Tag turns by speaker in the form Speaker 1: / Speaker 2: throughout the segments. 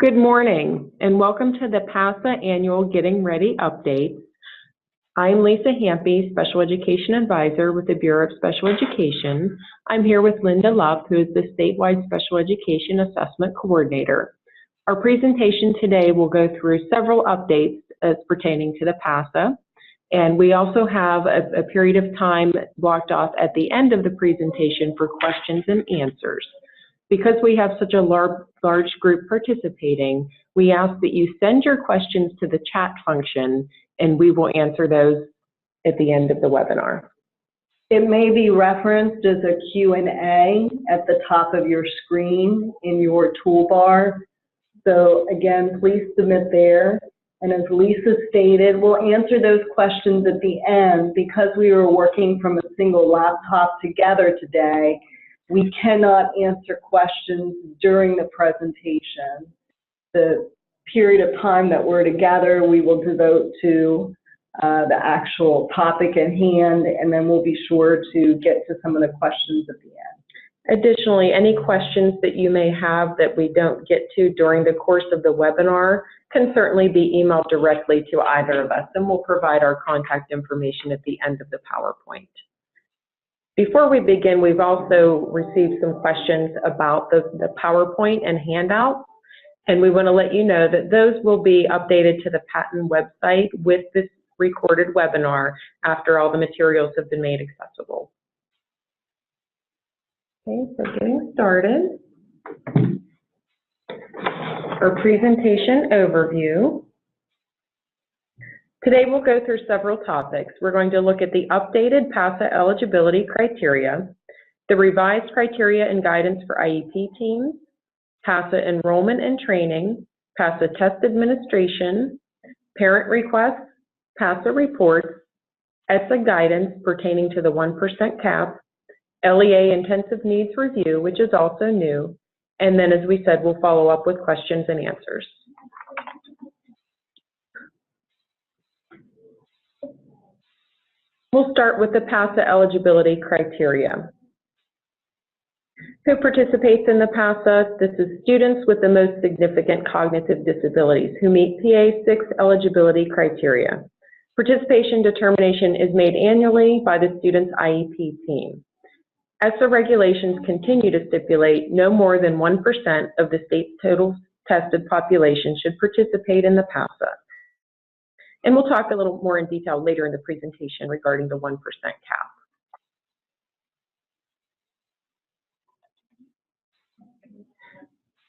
Speaker 1: Good morning and welcome to the PASA Annual Getting Ready Update. I'm Lisa Hampy, Special Education Advisor with the Bureau of Special Education. I'm here with Linda Love, who is the Statewide Special Education Assessment Coordinator. Our presentation today will go through several updates as pertaining to the PASA, and we also have a period of time blocked off at the end of the presentation for questions and answers. Because we have such a large group participating, we ask that you send your questions to the chat function and we will answer those at the end of the webinar.
Speaker 2: It may be referenced as a Q&A at the top of your screen in your toolbar. So again, please submit there. And as Lisa stated, we'll answer those questions at the end. Because we were working from a single laptop together today, we cannot answer questions during the presentation. The period of time that we're together, we will devote to the actual topic at hand, and then we'll be sure to get to some of the questions at the end.
Speaker 1: Additionally, any questions that you may have that we don't get to during the course of the webinar can certainly be emailed directly to either of us, and we'll provide our contact information at the end of the PowerPoint. Before we begin, we've also received some questions about the PowerPoint and handouts, and we want to let you know that those will be updated to the Patent website with this recorded webinar after all the materials have been made accessible. Okay, so getting started. Our presentation overview. Today we'll go through several topics. We're going to look at the updated PASA eligibility criteria, the revised criteria and guidance for IEP teams, PASA enrollment and training, PASA test administration, parent requests, PASA reports, ESSA guidance pertaining to the 1% cap, LEA intensive needs review, which is also new, and then, as we said, we'll follow up with questions and answers. We'll start with the PASA eligibility criteria. Who participates in the PASA? This is students with the most significant cognitive disabilities who meet PA6 eligibility criteria. Participation determination is made annually by the student's IEP team. ESSA regulations continue to stipulate no more than 1% of the state's total tested population should participate in the PASA. And we'll talk a little more in detail later in the presentation regarding the 1% cap.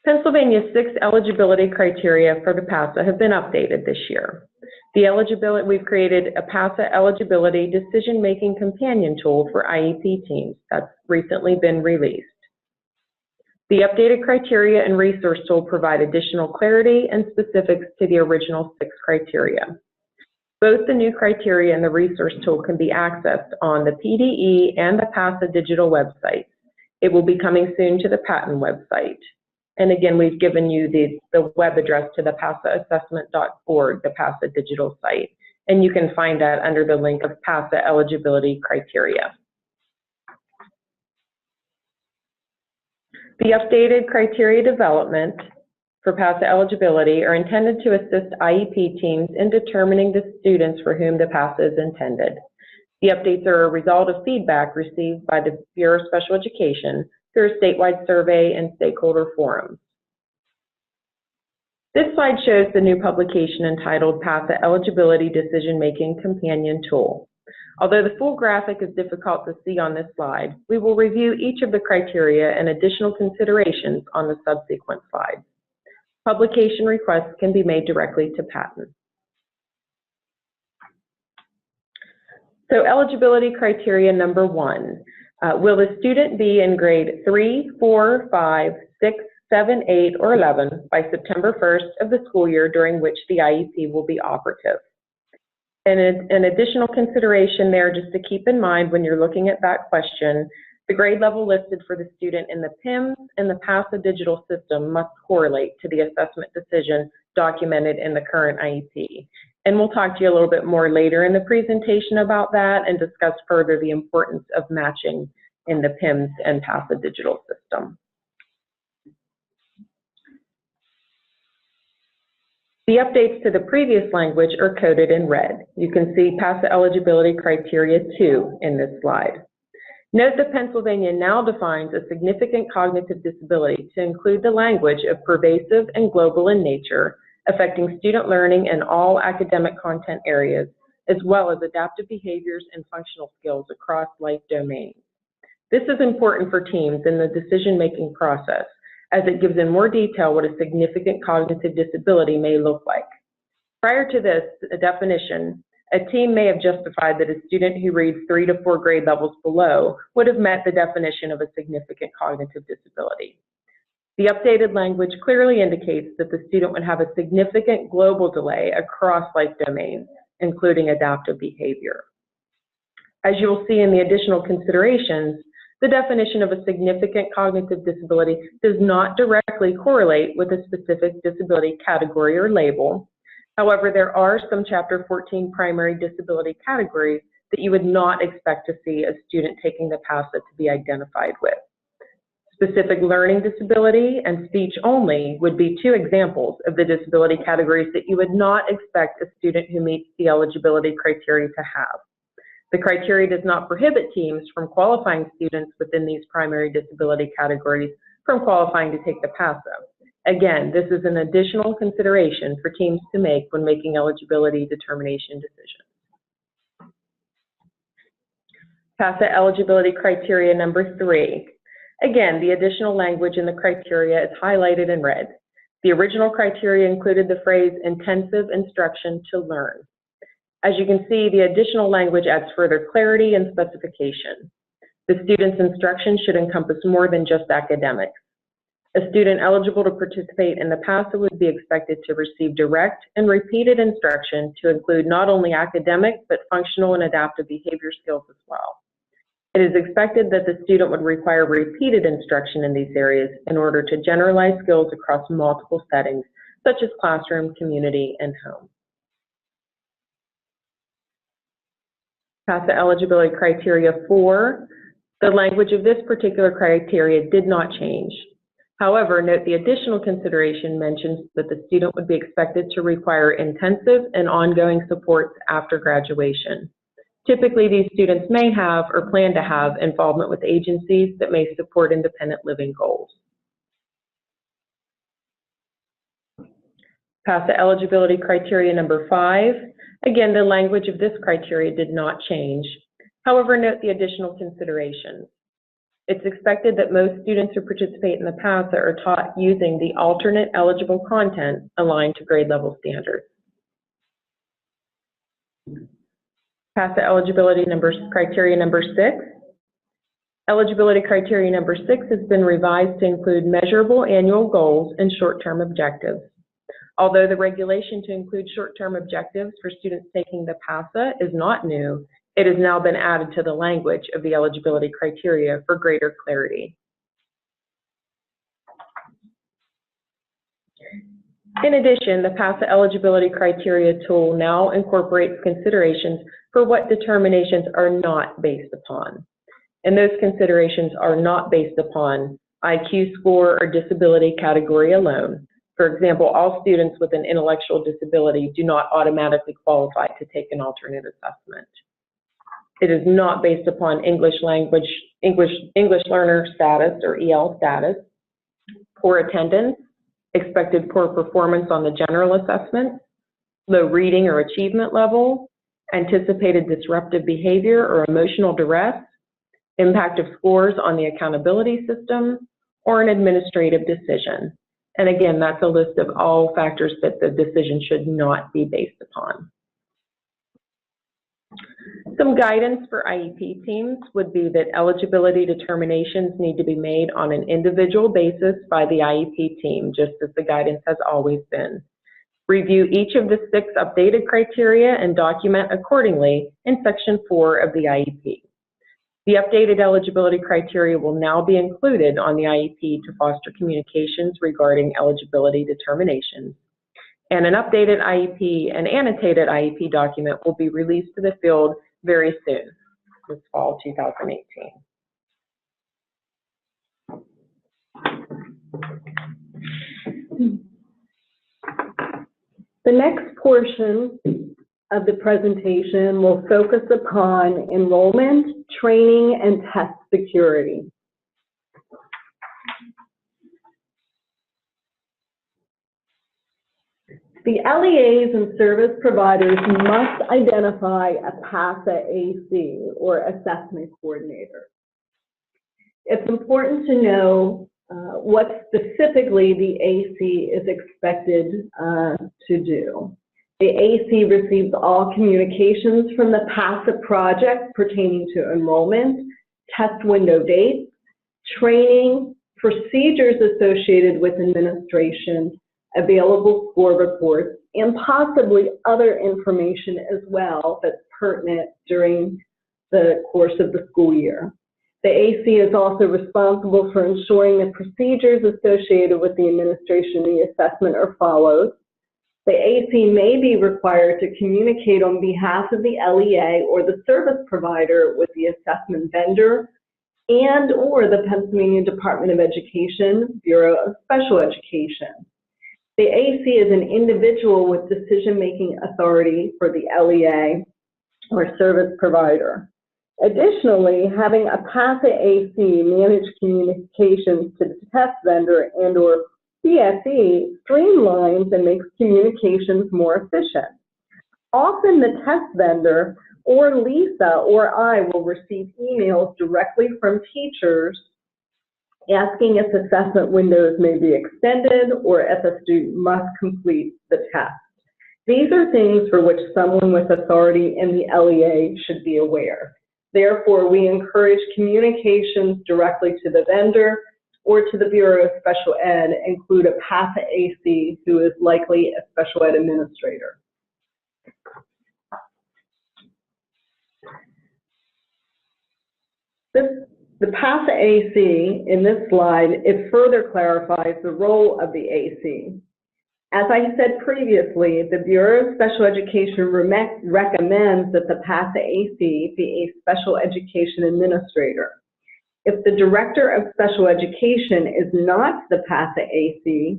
Speaker 1: Pennsylvania's 6 eligibility criteria for the PASA have been updated this year. We've created a PASA eligibility decision-making companion tool for IEP teams that's recently been released. The updated criteria and resource tool provide additional clarity and specifics to the original 6 criteria. Both the new criteria and the resource tool can be accessed on the PDE and the PASA digital websites. It will be coming soon to the Patent website. And again, we've given you the web address to the pasaassessment.org, the PASA digital site. And you can find that under the link of PASA eligibility criteria. The updated criteria development for PASA eligibility are intended to assist IEP teams in determining the students for whom the PASA is intended. The updates are a result of feedback received by the Bureau of Special Education through a statewide survey and stakeholder forums. This slide shows the new publication entitled PASA Eligibility Decision-Making Companion Tool. Although the full graphic is difficult to see on this slide, we will review each of the criteria and additional considerations on the subsequent slides. Publication requests can be made directly to Patent. So eligibility criteria number 1. Will the student be in grade 3, 4, 5, 6, 7, 8, or 11 by September 1st of the school year during which the IEP will be operative? And an additional consideration there just to keep in mind when you're looking at that question, the grade level listed for the student in the PIMS and the PASA digital system must correlate to the assessment decision documented in the current IEP. And we'll talk to you a little bit more later in the presentation about that and discuss further the importance of matching in the PIMS and PASA digital system. The updates to the previous language are coded in red. You can see PASA eligibility criteria 2 in this slide. Note that Pennsylvania now defines a significant cognitive disability to include the language of pervasive and global in nature, affecting student learning in all academic content areas, as well as adaptive behaviors and functional skills across life domains. This is important for teams in the decision-making process, as it gives in more detail what a significant cognitive disability may look like. Prior to this definition, a team may have justified that a student who reads 3 to 4 grade levels below would have met the definition of a significant cognitive disability. The updated language clearly indicates that the student would have a significant global delay across life domains, including adaptive behavior. As you will see in the additional considerations, the definition of a significant cognitive disability does not directly correlate with a specific disability category or label. However, there are some Chapter 14 primary disability categories that you would not expect to see a student taking the PASA to be identified with. Specific learning disability and speech only would be 2 examples of the disability categories that you would not expect a student who meets the eligibility criteria to have. The criteria does not prohibit teams from qualifying students within these primary disability categories from qualifying to take the PASA. Again, this is an additional consideration for teams to make when making eligibility determination decisions. PASA eligibility criteria number 3. Again, the additional language in the criteria is highlighted in red. The original criteria included the phrase intensive instruction to learn. As you can see, the additional language adds further clarity and specification. The student's instruction should encompass more than just academics. A student eligible to participate in the PASA would be expected to receive direct and repeated instruction to include not only academic, but functional and adaptive behavior skills as well. It is expected that the student would require repeated instruction in these areas in order to generalize skills across multiple settings, such as classroom, community, and home. PASA eligibility criteria 4. The language of this particular criteria did not change. However, note the additional consideration mentions that the student would be expected to require intensive and ongoing supports after graduation. Typically, these students may have or plan to have involvement with agencies that may support independent living goals. PASA eligibility criteria number 5. Again, the language of this criteria did not change. However, note the additional considerations. It's expected that most students who participate in the PASA are taught using the alternate eligible content aligned to grade level standards. PASA eligibility criteria number 6. Eligibility criteria number 6 has been revised to include measurable annual goals and short-term objectives. Although the regulation to include short-term objectives for students taking the PASA is not new, it has now been added to the language of the eligibility criteria for greater clarity. In addition, the PASA eligibility criteria tool now incorporates considerations for what determinations are not based upon. And those considerations are not based upon IQ score or disability category alone. For example, all students with an intellectual disability do not automatically qualify to take an alternate assessment. It is not based upon English learner status or EL status, poor attendance, expected poor performance on the general assessment, low reading or achievement level, anticipated disruptive behavior or emotional duress, impact of scores on the accountability system, or an administrative decision. And again, that's a list of all factors that the decision should not be based upon. Some guidance for IEP teams would be that eligibility determinations need to be made on an individual basis by the IEP team, just as the guidance has always been. Review each of the 6 updated criteria and document accordingly in Section 4 of the IEP. The updated eligibility criteria will now be included on the IEP to foster communications regarding eligibility determinations. And an updated IEP and annotated IEP document will be released to the field very soon, this fall 2018.
Speaker 2: The next portion of the presentation will focus upon enrollment, training, and test security. The LEAs and service providers must identify a PASA AC, or Assessment Coordinator. It's important to know what specifically the AC is expected to do. The AC receives all communications from the PASA project pertaining to enrollment, test window dates, training, procedures associated with administration, available score reports, and possibly other information as well that's pertinent during the course of the school year. The AC is also responsible for ensuring that procedures associated with the administration of the assessment are followed. The AC may be required to communicate on behalf of the LEA or the service provider with the assessment vendor and or the Pennsylvania Department of Education, Bureau of Special Education. The AC is an individual with decision-making authority for the LEA or service provider. Additionally, having a PASA AC manage communications to the test vendor and or CSE streamlines and makes communications more efficient. Often the test vendor or Lisa or I will receive emails directly from teachers asking if assessment windows may be extended or if a student must complete the test. These are things for which someone with authority in the LEA should be aware. Therefore, we encourage communications directly to the vendor or to the Bureau of Special Ed, include a PASA AC who is likely a special ed administrator. The PASA AC in this slide, it further clarifies the role of the AC. As I said previously, the Bureau of Special Education recommends that the PASA AC be a special education administrator. If the Director of Special Education is not the PASA AC,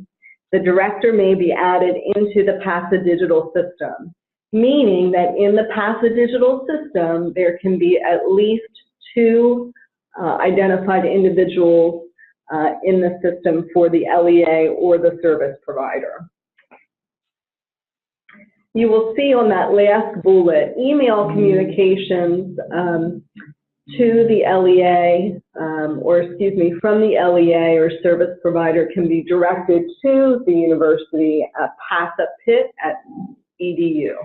Speaker 2: the director may be added into the PASA digital system, meaning that in the PASA digital system, there can be at least two identified individuals in the system for the LEA or the service provider. You will see on that last bullet, email communications to the LEA, from the LEA or service provider can be directed to the university at pasapit@edu.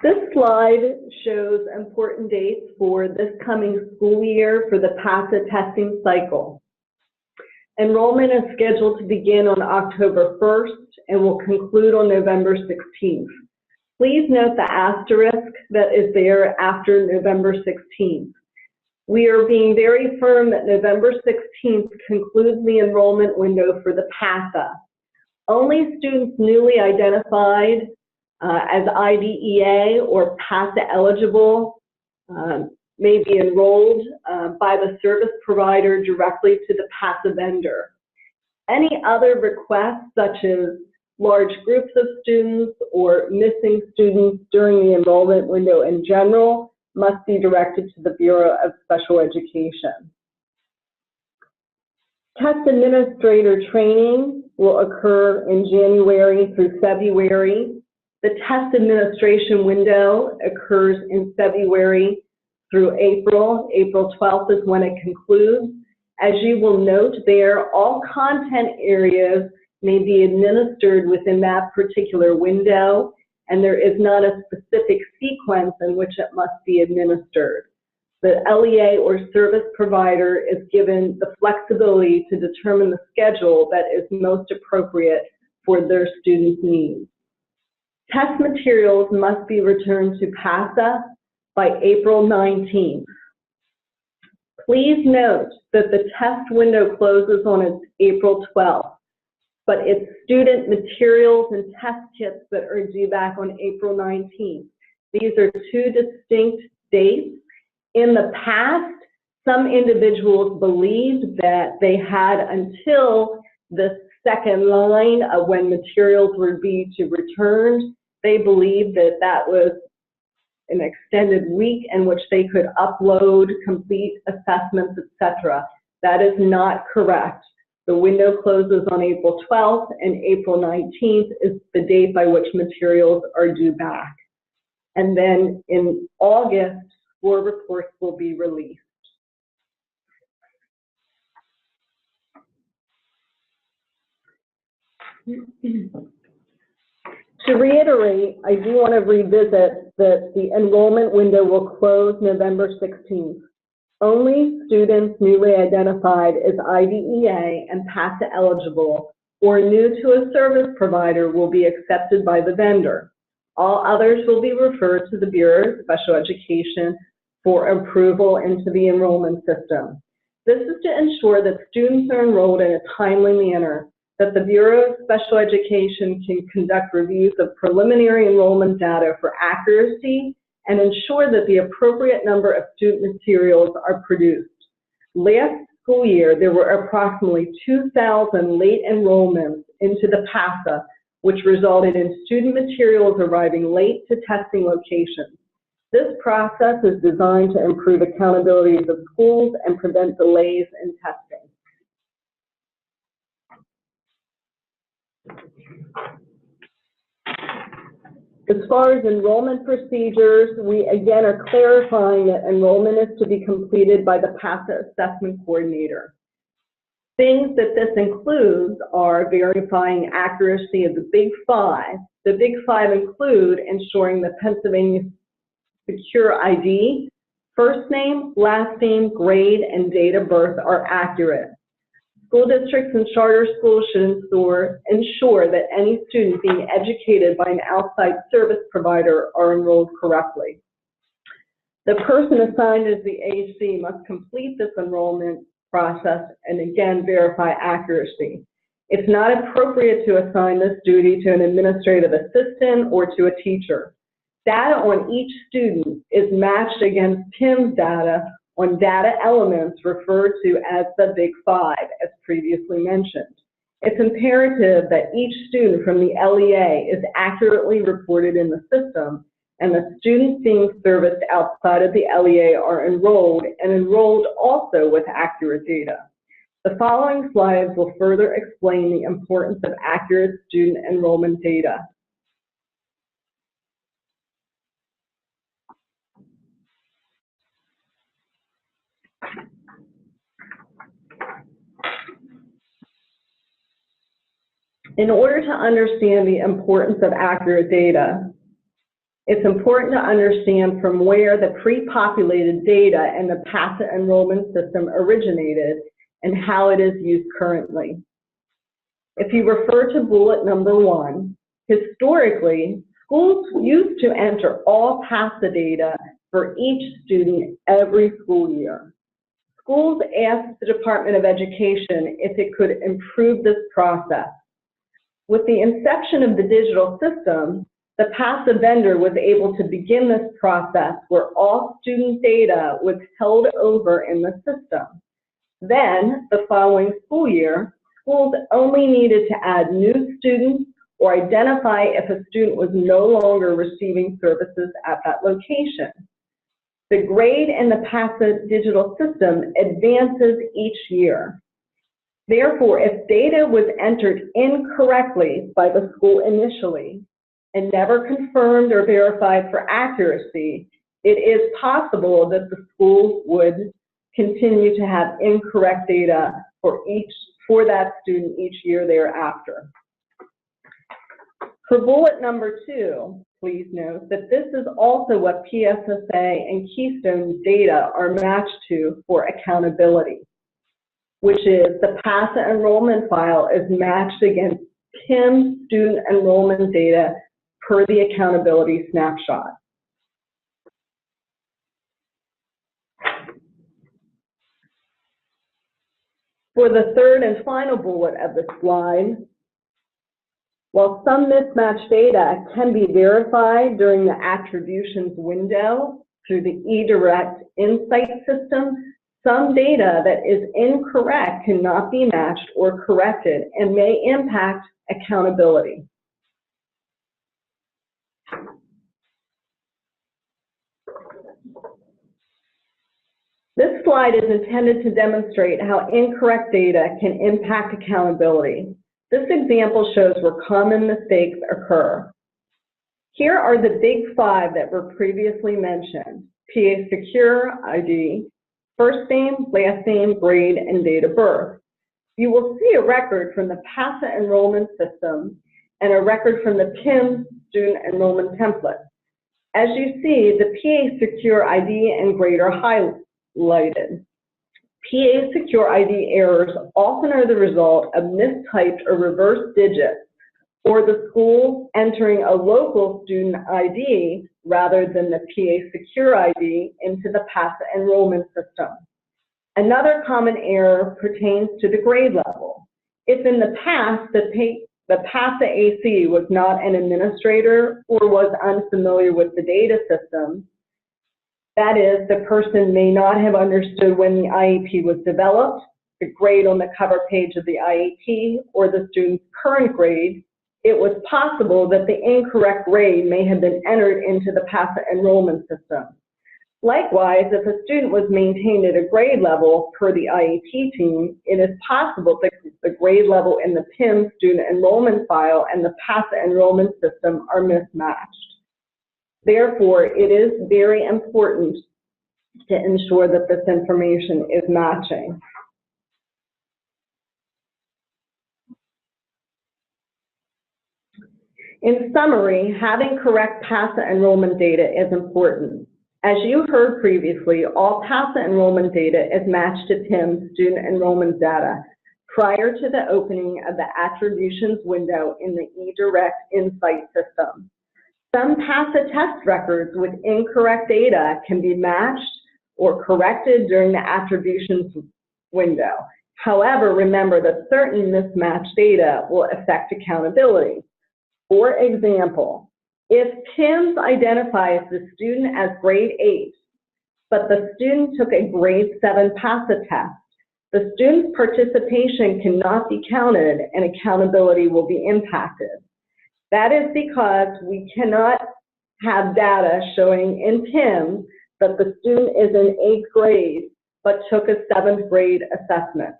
Speaker 2: This slide shows important dates for this coming school year for the PASA testing cycle. Enrollment is scheduled to begin on October 1st and will conclude on November 16th. Please note the asterisk that is there after November 16th. We are being very firm that November 16th concludes the enrollment window for the PASA. Only students newly identified as IDEA or PASA eligible may be enrolled by the service provider directly to the PASA vendor. Any other requests, such as large groups of students or missing students during the enrollment window in general, must be directed to the Bureau of Special Education. Test administrator training will occur in January through February. The test administration window occurs in February through April. April 12th is when it concludes. As you will note there, all content areas may be administered within that particular window, and there is not a specific sequence in which it must be administered. The LEA or service provider is given the flexibility to determine the schedule that is most appropriate for their students' needs. Test materials must be returned to PASA by April 19th. Please note that the test window closes on April 12th, but it's student materials and test kits that are due back on April 19th. These are two distinct dates. In the past, Some individuals believed that they had until the second line of when materials would be to returned. They believed that that was an extended week in which they could upload, complete assessments, etc. That is not correct. The window closes on April 12th, and April 19th is the date by which materials are due back. And then in August, score reports will be released. To reiterate, I do want to revisit that the enrollment window will close November 16th. Only students newly identified as IDEA and PASA eligible or new to a service provider will be accepted by the vendor. All others will be referred to the Bureau of Special Education for approval into the enrollment system. This is to ensure that students are enrolled in a timely manner, that the Bureau of Special Education can conduct reviews of preliminary enrollment data for accuracy and ensure that the appropriate number of student materials are produced. Last school year, there were approximately 2,000 late enrollments into the PASA, which resulted in student materials arriving late to testing locations. This process is designed to improve accountability of the schools and prevent delays in testing. As far as enrollment procedures, we again are clarifying that enrollment is to be completed by the PASA assessment coordinator. Things that this includes are verifying accuracy of the Big Five. The Big Five include ensuring the Pennsylvania Secure ID, first name, last name, grade, and date of birth are accurate. School districts and charter schools should ensure that any student being educated by an outside service provider are enrolled correctly. The person assigned as the AC must complete this enrollment process and again verify accuracy. It's not appropriate to assign this duty to an administrative assistant or to a teacher. Data on each student is matched against PIMS data on data elements referred to as the Big Five, as previously mentioned. It's imperative that each student from the LEA is accurately reported in the system, and the students being serviced outside of the LEA are enrolled, and enrolled also with accurate data. The following slides will further explain the importance of accurate student enrollment data. In order to understand the importance of accurate data, it's important to understand from where the pre-populated data in the PASA enrollment system originated and how it is used currently. If you refer to bullet number 1, historically, schools used to enter all PASA data for each student every school year. Schools asked the Department of Education if it could improve this process. With the inception of the digital system, the PASA vendor was able to begin this process where all student data was held over in the system. Then, the following school year, schools only needed to add new students or identify if a student was no longer receiving services at that location. The grade in the PASA digital system advances each year. Therefore, if data was entered incorrectly by the school initially and never confirmed or verified for accuracy, it is possible that the school would continue to have incorrect data for that student each year thereafter. For bullet number 2, please note that this is also what PSSA and Keystone data are matched to for accountability, which is the PASA enrollment file is matched against PIMS student enrollment data per the accountability snapshot. For the third and final bullet of the slide, while some mismatched data can be verified during the attributions window through the eDirect Insight system, Some data that is incorrect cannot be matched or corrected and may impact accountability. This slide is intended to demonstrate how incorrect data can impact accountability. This example shows where common mistakes occur. Here are the big five that were previously mentioned: PA Secure ID, first name, last name, grade, and date of birth. You will see a record from the PASA enrollment system and a record from the PIM student enrollment template. As you see, the PA Secure ID and grade are highlighted. PA Secure ID errors often are the result of mistyped or reversed digits, or the school entering a local student ID rather than the PA Secure ID into the PASA enrollment system. Another common error pertains to the grade level. If in the past the PASA AC was not an administrator or was unfamiliar with the data system, that is, the person may not have understood when the IEP was developed, the grade on the cover page of the IEP, or the student's current grade, it was possible that the incorrect grade may have been entered into the PASA enrollment system. Likewise, if a student was maintained at a grade level per the IEP team, it is possible that the grade level in the PIM student enrollment file and the PASA enrollment system are mismatched. Therefore, it is very important to ensure that this information is matching. In summary, having correct PASA enrollment data is important. As you heard previously, all PASA enrollment data is matched to PIM student enrollment data prior to the opening of the attributions window in the eDirect Insight system. Some PASA test records with incorrect data can be matched or corrected during the attributions window. However, remember that certain mismatched data will affect accountability. For example, if PIMS identifies the student as grade 8, but the student took a grade 7 PASA test, the student's participation cannot be counted and accountability will be impacted. That is because we cannot have data showing in PIMS that the student is in 8th grade but took a 7th grade assessment.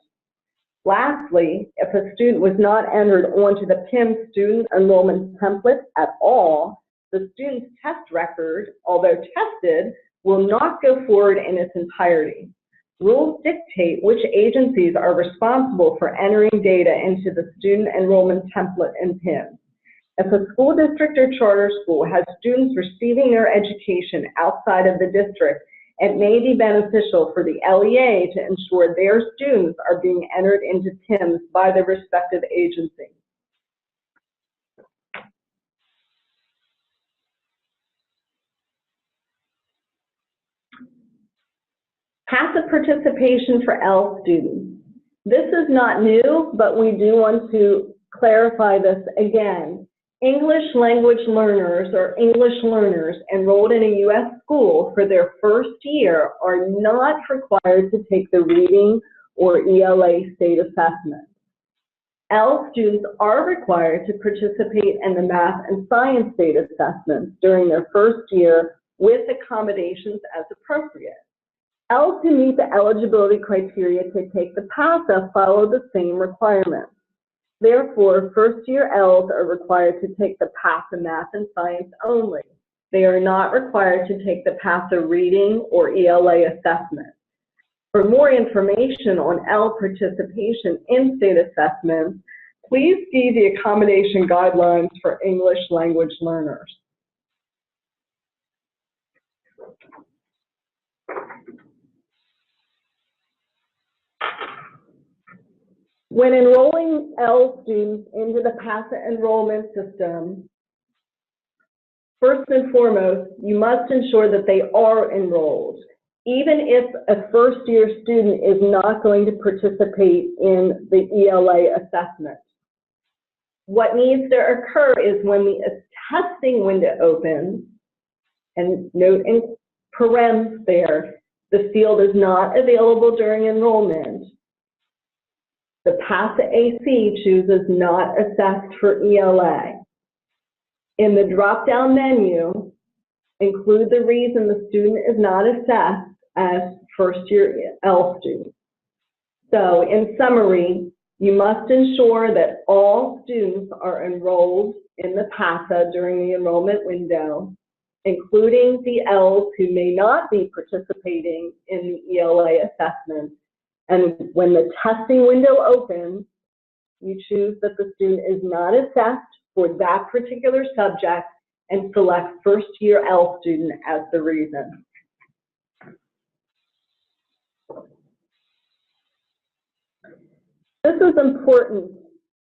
Speaker 2: Lastly, if a student was not entered onto the PIM student enrollment template at all, the student's test record, although tested, will not go forward in its entirety. Rules dictate which agencies are responsible for entering data into the student enrollment template in PIM. If a school district or charter school has students receiving their education outside of the district, it may be beneficial for the LEA to ensure their students are being entered into PIMS by the respective agency. PASA participation for L students. This is not new, but we do want to clarify this again. English language learners or English learners enrolled in a U.S. school for their first year are not required to take the reading or ELA state assessment. L students are required to participate in the math and science state assessments during their first year with accommodations as appropriate. Ls who meet the eligibility criteria to take the PASA follow the same requirements. Therefore, first-year Ls are required to take the PASA math and science only. They are not required to take the PASA reading or ELA assessment. For more information on L participation in state assessments, please see the accommodation guidelines for English language learners. When enrolling L students into the PASA enrollment system, first and foremost, you must ensure that they are enrolled. Even if a first-year student is not going to participate in the ELA assessment. What needs to occur is when the testing window opens, and note in parentheses there, The field is not available during enrollment. The PASA AC chooses not assessed for ELA. In the drop-down menu, include the reason the student is not assessed as first-year L student. So, in summary, you must ensure that all students are enrolled in the PASA during the enrollment window, including the Ls who may not be participating in the ELA assessment. And when the testing window opens, you choose that the student is not assessed for that particular subject and select first-year L student as the reason. This is important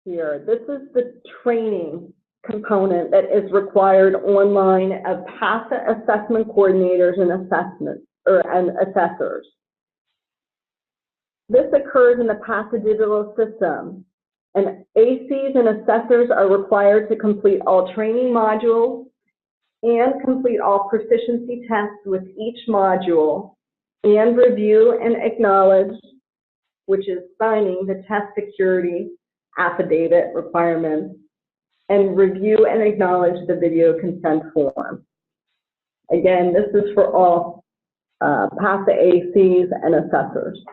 Speaker 2: here. This is the training component that is required online of PASA assessment coordinators and assessors. This occurs in the PASA digital system, and ACs and assessors are required to complete all training modules and complete all proficiency tests with each module and review and acknowledge, which is signing the test security affidavit requirements, and review and acknowledge the video consent form. Again, this is for all PASA ACs and assessors.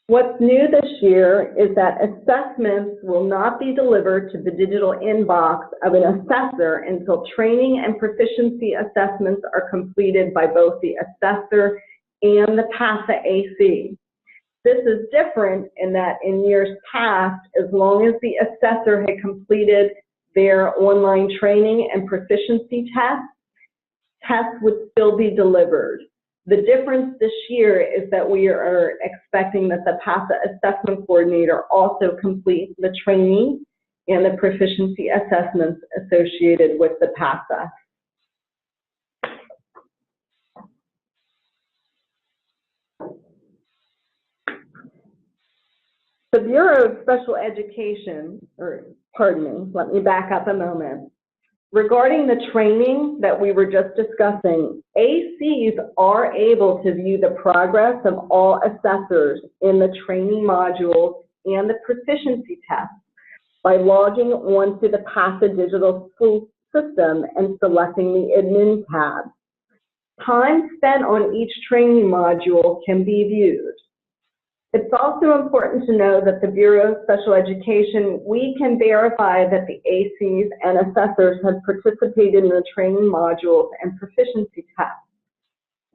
Speaker 2: What's new this year is that assessments will not be delivered to the digital inbox of an assessor until training and proficiency assessments are completed by both the assessor and the PASA AC. This is different in that in years past, as long as the assessor had completed their online training and proficiency tests would still be delivered. The difference this year is that we are expecting that the PASA assessment coordinator also complete the training and the proficiency assessments associated with the PASA. The Bureau of Special Education, let me back up a moment. Regarding the training that we were just discussing, ACs are able to view the progress of all assessors in the training modules and the proficiency tests by logging onto the PASA digital system and selecting the admin tab. Time spent on each training module can be viewed. It's also important to know that the Bureau of Special Education, we can verify that the ACs and assessors have participated in the training modules and proficiency tests.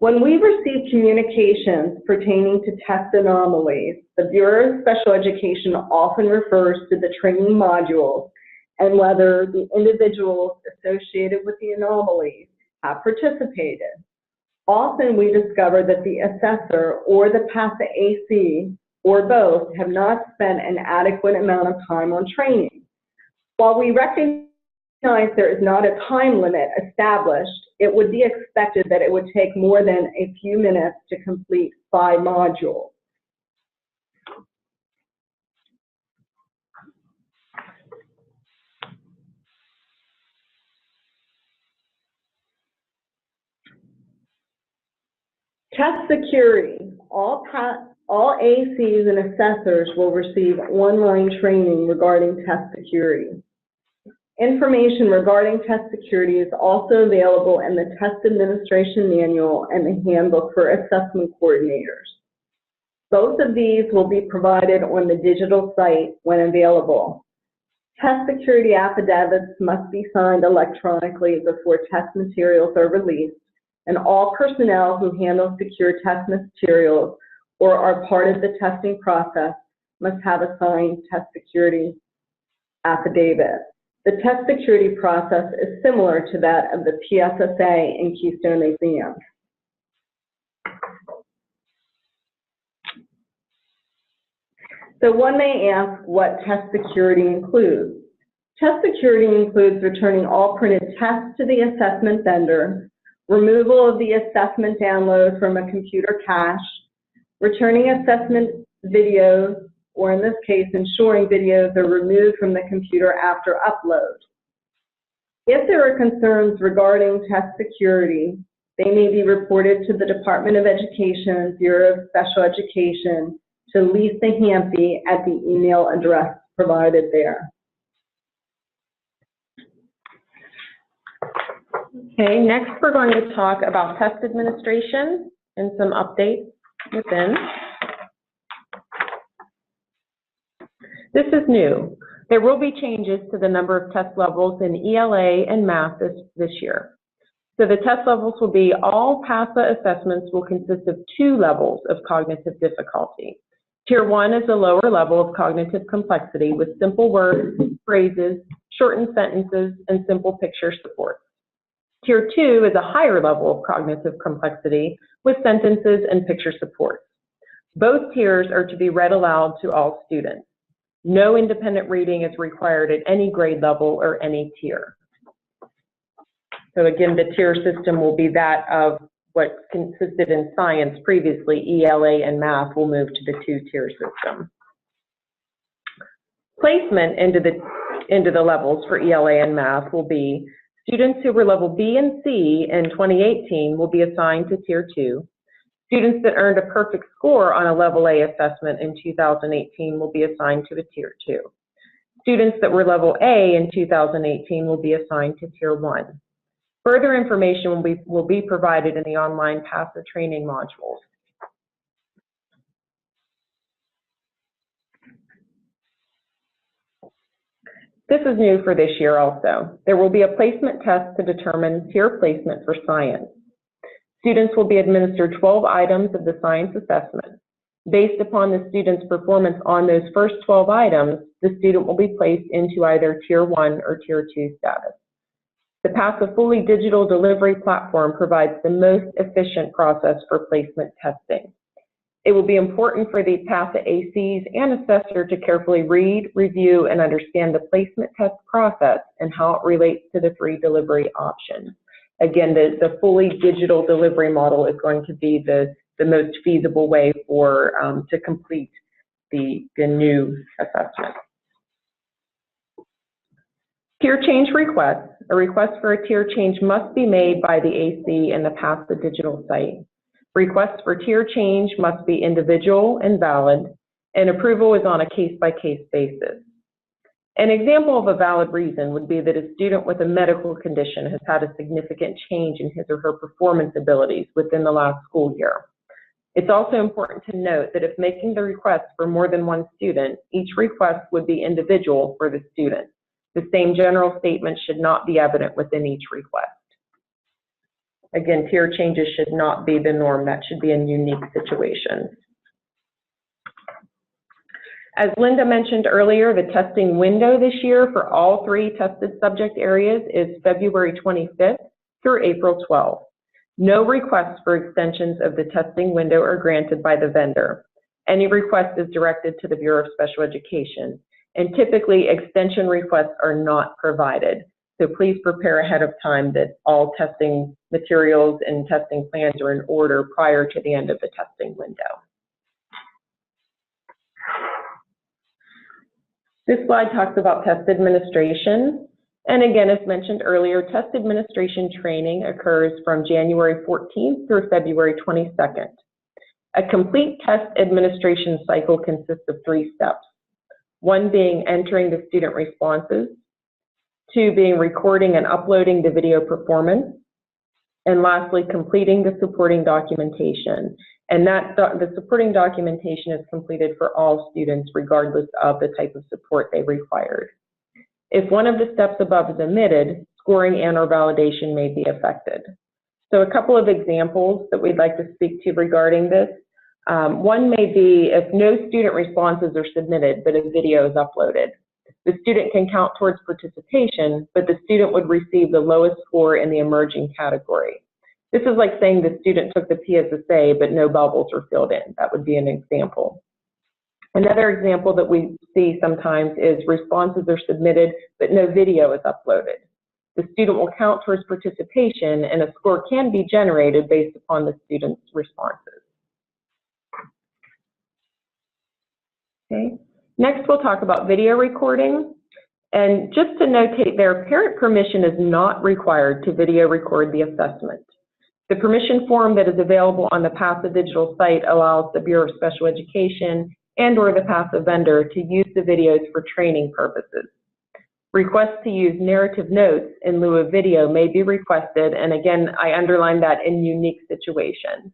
Speaker 2: When we receive communications pertaining to test anomalies, the Bureau of Special Education often refers to the training modules and whether the individuals associated with the anomalies have participated. Often we discover that the assessor or the PASA AC or both have not spent an adequate amount of time on training. While we recognize there is not a time limit established, it would be expected that it would take more than a few minutes to complete 5 modules. Test security. All ACs and assessors will receive online training regarding test security. Information regarding test security is also available in the Test Administration Manual and the Handbook for Assessment Coordinators. Both of these will be provided on the digital site when available. Test security affidavits must be signed electronically before test materials are released, and all personnel who handle secure test materials or are part of the testing process must have a signed test security affidavit. The test security process is similar to that of the PSSA and Keystone exams. So one may ask what test security includes. Test security includes returning all printed tests to the assessment vendor, removal of the assessment download from a computer cache, returning assessment videos, or in this case, ensuring videos are removed from the computer after upload. If there are concerns regarding test security, They may be reported to the Department of Education, Bureau of Special Education, to Lisa Hampy at the email address provided there.
Speaker 1: Okay, next we're going to talk about test administration and some updates within. This is new. There will be changes to the number of test levels in ELA and math this year. So the test levels will be all PASA assessments will consist of 2 levels of cognitive difficulty. Tier 1 is a lower level of cognitive complexity with simple words, phrases, shortened sentences, and simple picture support. Tier 2 is a higher level of cognitive complexity with sentences and picture support. Both tiers are to be read aloud to all students. No independent reading is required at any grade level or any tier. So again, the tier system will be that of what consisted in science previously. ELA and math will move to the 2-tier system. Placement into the levels for ELA and math will be students who were level B and C in 2018 will be assigned to tier 2. Students that earned a perfect score on a level A assessment in 2018 will be assigned to a tier 2. Students that were level A in 2018 will be assigned to tier 1. Further information will be provided in the online PASA training modules. This is new for this year also. There will be a placement test to determine tier placement for science. Students will be administered 12 items of the science assessment. Based upon the student's performance on those first 12 items, the student will be placed into either tier 1 or tier 2 status. The PASA fully digital delivery platform provides the most efficient process for placement testing. It will be important for the PASA ACs and assessor to carefully read, review, and understand the placement test process and how it relates to the 3 delivery options. Again, the fully digital delivery model is going to be the most feasible way for to complete the new assessment. Tier change requests. A request for a tier change must be made by the AC in the PASA digital site. Requests for tier change must be individual and valid, and approval is on a case-by-case basis. An example of a valid reason would be that a student with a medical condition has had a significant change in his or her performance abilities within the last school year. It's also important to note that if making the request for more than one student, each request would be individual for the student. The same general statement should not be evident within each request. Again, tier changes should not be the norm. That should be in unique situations. As Linda mentioned earlier, the testing window this year for all 3 tested subject areas is February 25th through April 12th. No requests for extensions of the testing window are granted by the vendor. Any request is directed to the Bureau of Special Education, and typically extension requests are not provided. So please prepare ahead of time that all testing materials and testing plans are in order prior to the end of the testing window. This slide talks about test administration. And again, as mentioned earlier, test administration training occurs from January 14th through February 22nd. A complete test administration cycle consists of 3 steps. 1 being entering the student responses, 2 being recording and uploading the video performance, and lastly, completing the supporting documentation. And the supporting documentation is completed for all students regardless of the type of support they required. If one of the steps above is omitted, scoring and/or validation may be affected. So a couple of examples that we'd like to speak to regarding this. One may be if no student responses are submitted, but a video is uploaded. The student can count towards participation, but the student would receive the lowest score in the emerging category. This is like saying the student took the PSSA, but no bubbles were filled in. That would be an example. Another example that we see sometimes is responses are submitted, but no video is uploaded. The student will count towards participation, and a score can be generated based upon the student's responses. Okay. Next, we'll talk about video recording. And just to notate there, parent permission is not required to video record the assessment. The permission form that is available on the PASA digital site allows the Bureau of Special Education and/or the PASA vendor to use the videos for training purposes. Requests to use narrative notes in lieu of video may be requested, and again, I underline that in unique situations.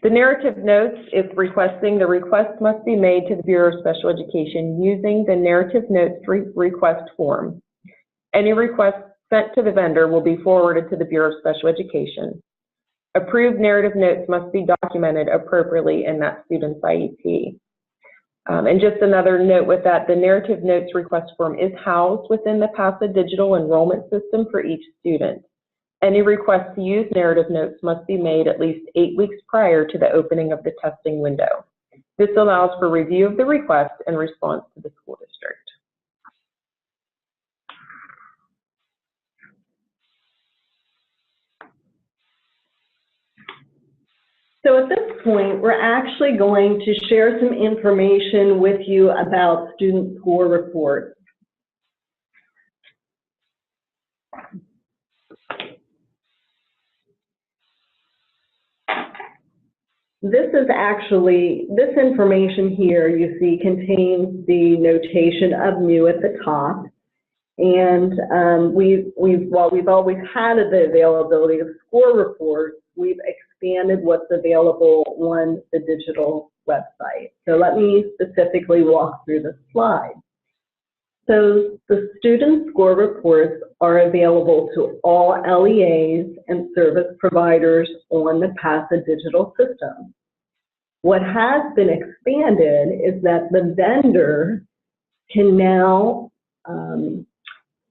Speaker 1: The narrative notes, if requesting, the request must be made to the Bureau of Special Education using the narrative notes request form. Any request sent to the vendor will be forwarded to the Bureau of Special Education. Approved narrative notes must be documented appropriately in that student's IEP. And just another note with that, the narrative notes request form is housed within the PASA digital enrollment system for each student. Any request to use narrative notes must be made at least 8 weeks prior to the opening of the testing window. This allows for review of the request and response to the school district.
Speaker 2: So at this point, we're actually going to share some information with you about student score reports. This information here you see contains the notation of new at the top. And while we've always had the availability of score reports, we've expanded what's available on the digital website. So let me specifically walk through this slide. So the student score reports are available to all LEAs and service providers on the PASA digital system. What has been expanded is that the vendor can now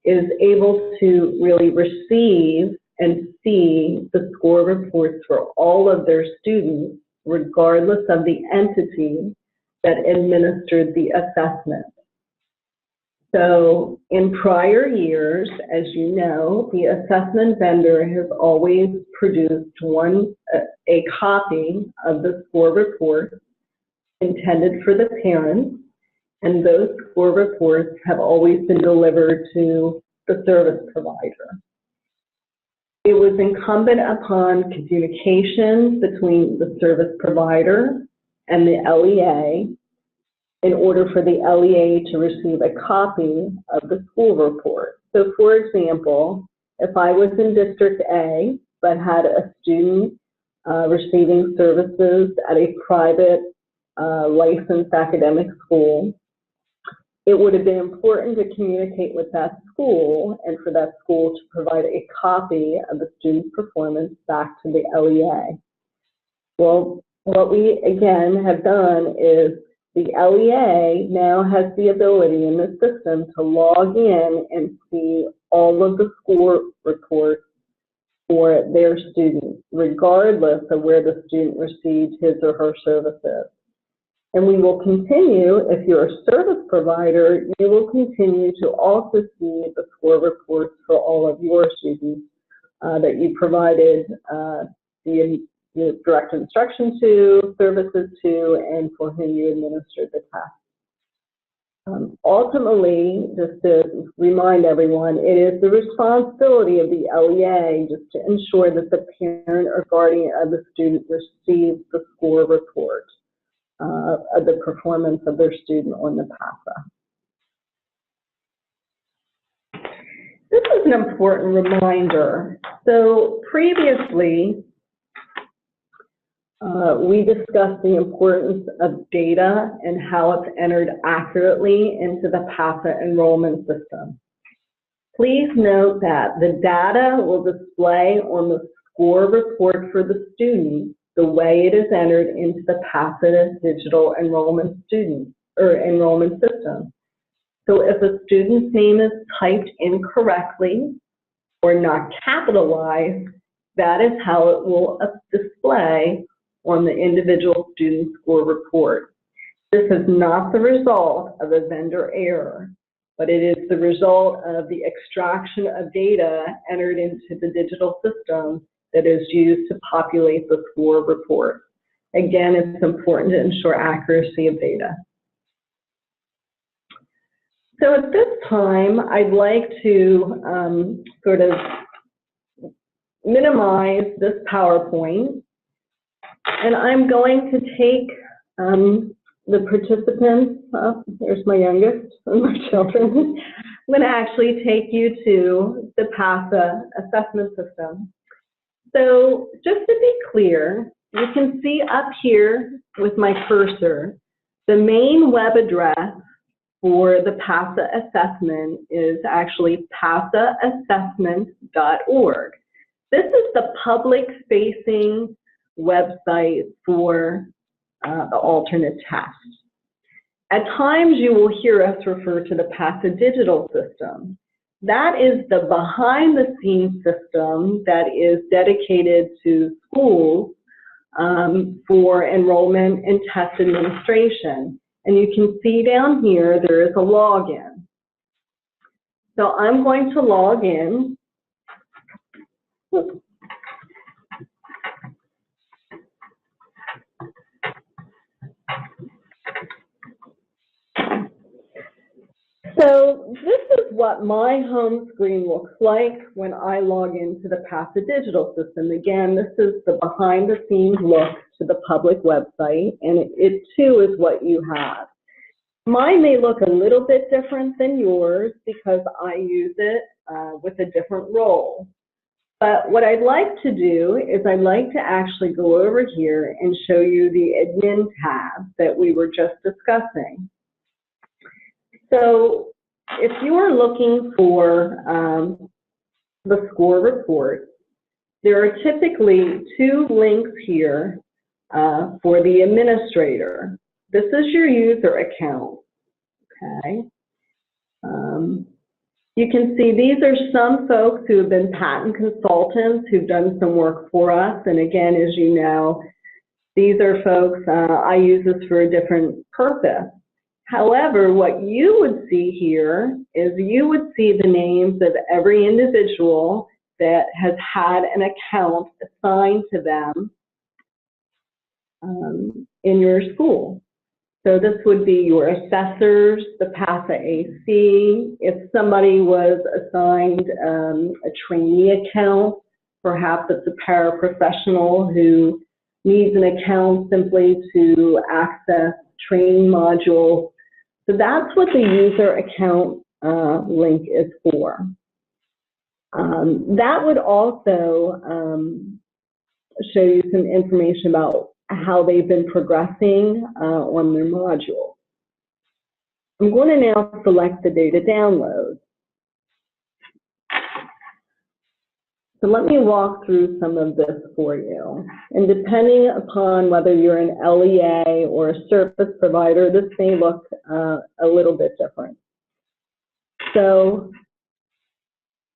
Speaker 2: is able to really receive and see the score reports for all of their students, regardless of the entity that administered the assessment. So in prior years, as you know, the assessment vendor has always produced a copy of the score report intended for the parents, and those score reports have always been delivered to the service provider. It was incumbent upon communication between the service provider and the LEA in order for the LEA to receive a copy of the school report. So for example, if I was in District A but had a student receiving services at a private licensed academic school, it would have been important to communicate with that school and for that school to provide a copy of the student's performance back to the LEA. Well, what we again have done is the LEA now has the ability in the system to log in and see all of the score reports for their students, regardless of where the student received his or her services. And we will continue, if you're a service provider, you will continue to also see the score reports for all of your students that you provided the direct instruction to, services to, and for whom you administered the test. Ultimately, just to remind everyone, it is the responsibility of the LEA just to ensure that the parent or guardian of the student receives the score report of the performance of their student on the PASA. This is an important reminder. So previously, we discussed the importance of data and how it's entered accurately into the PASA enrollment system. Please note that the data will display on the score report for the student the way it is entered into the PASA digital enrollment enrollment system. So if a student's name is typed incorrectly or not capitalized, that is how it will display on the individual student score report. This is not the result of a vendor error, but it is the result of the extraction of data entered into the digital system that is used to populate the score report. Again, it's important to ensure accuracy of data. So at this time, I'd like to sort of minimize this PowerPoint, and I'm going to take the participants, there's my youngest and my children. I'm going to actually take you to the PASA assessment system. So just to be clear, you can see up here with my cursor, the main web address for the PASA assessment is actually pasaassessment.org. This is the public-facing website for the alternate test. At times, you will hear us refer to the PASA digital system. That is the behind-the-scenes system that is dedicated to schools for enrollment and test administration. And you can see down here, there is a login. So I'm going to log in. So this is what my home screen looks like when I log into the PASA digital system. Again, this is the behind-the-scenes look to the public website, and it too is what you have. Mine may look a little bit different than yours because I use it with a different role. But what I'd like to do is I'd like to actually go over here and show you the admin tab that we were just discussing. So if you are looking for the score report, there are typically two links here for the administrator. This is your user account, okay? You can see these are some folks who have been patent consultants who've done some work for us. And again, as you know, these are folks, I use this for a different purpose. However, what you would see here is you would see the names of every individual that has had an account assigned to them in your school. So this would be your assessors, the PASA AC. If somebody was assigned a trainee account, perhaps it's a paraprofessional who needs an account simply to access training modules. So that's what the user account link is for. That would also show you some information about how they've been progressing on their module. I'm going to now select the data download. So let me walk through some of this for you. And depending upon whether you're an LEA or a service provider, this may look a little bit different. So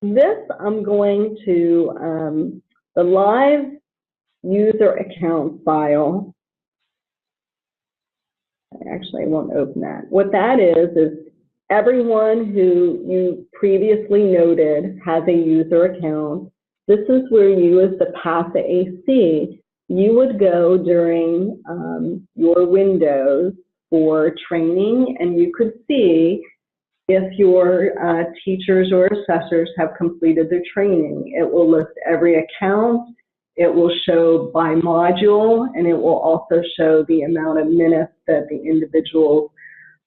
Speaker 2: this, I'm going to, the live user account file. Actually, I won't open that. What that is everyone who you previously noted has a user account. This is where you, as the PASA AC, you would go during your windows for training, and you could see if your teachers or assessors have completed their training. It will list every account. It will show by module, and it will also show the amount of minutes that the individuals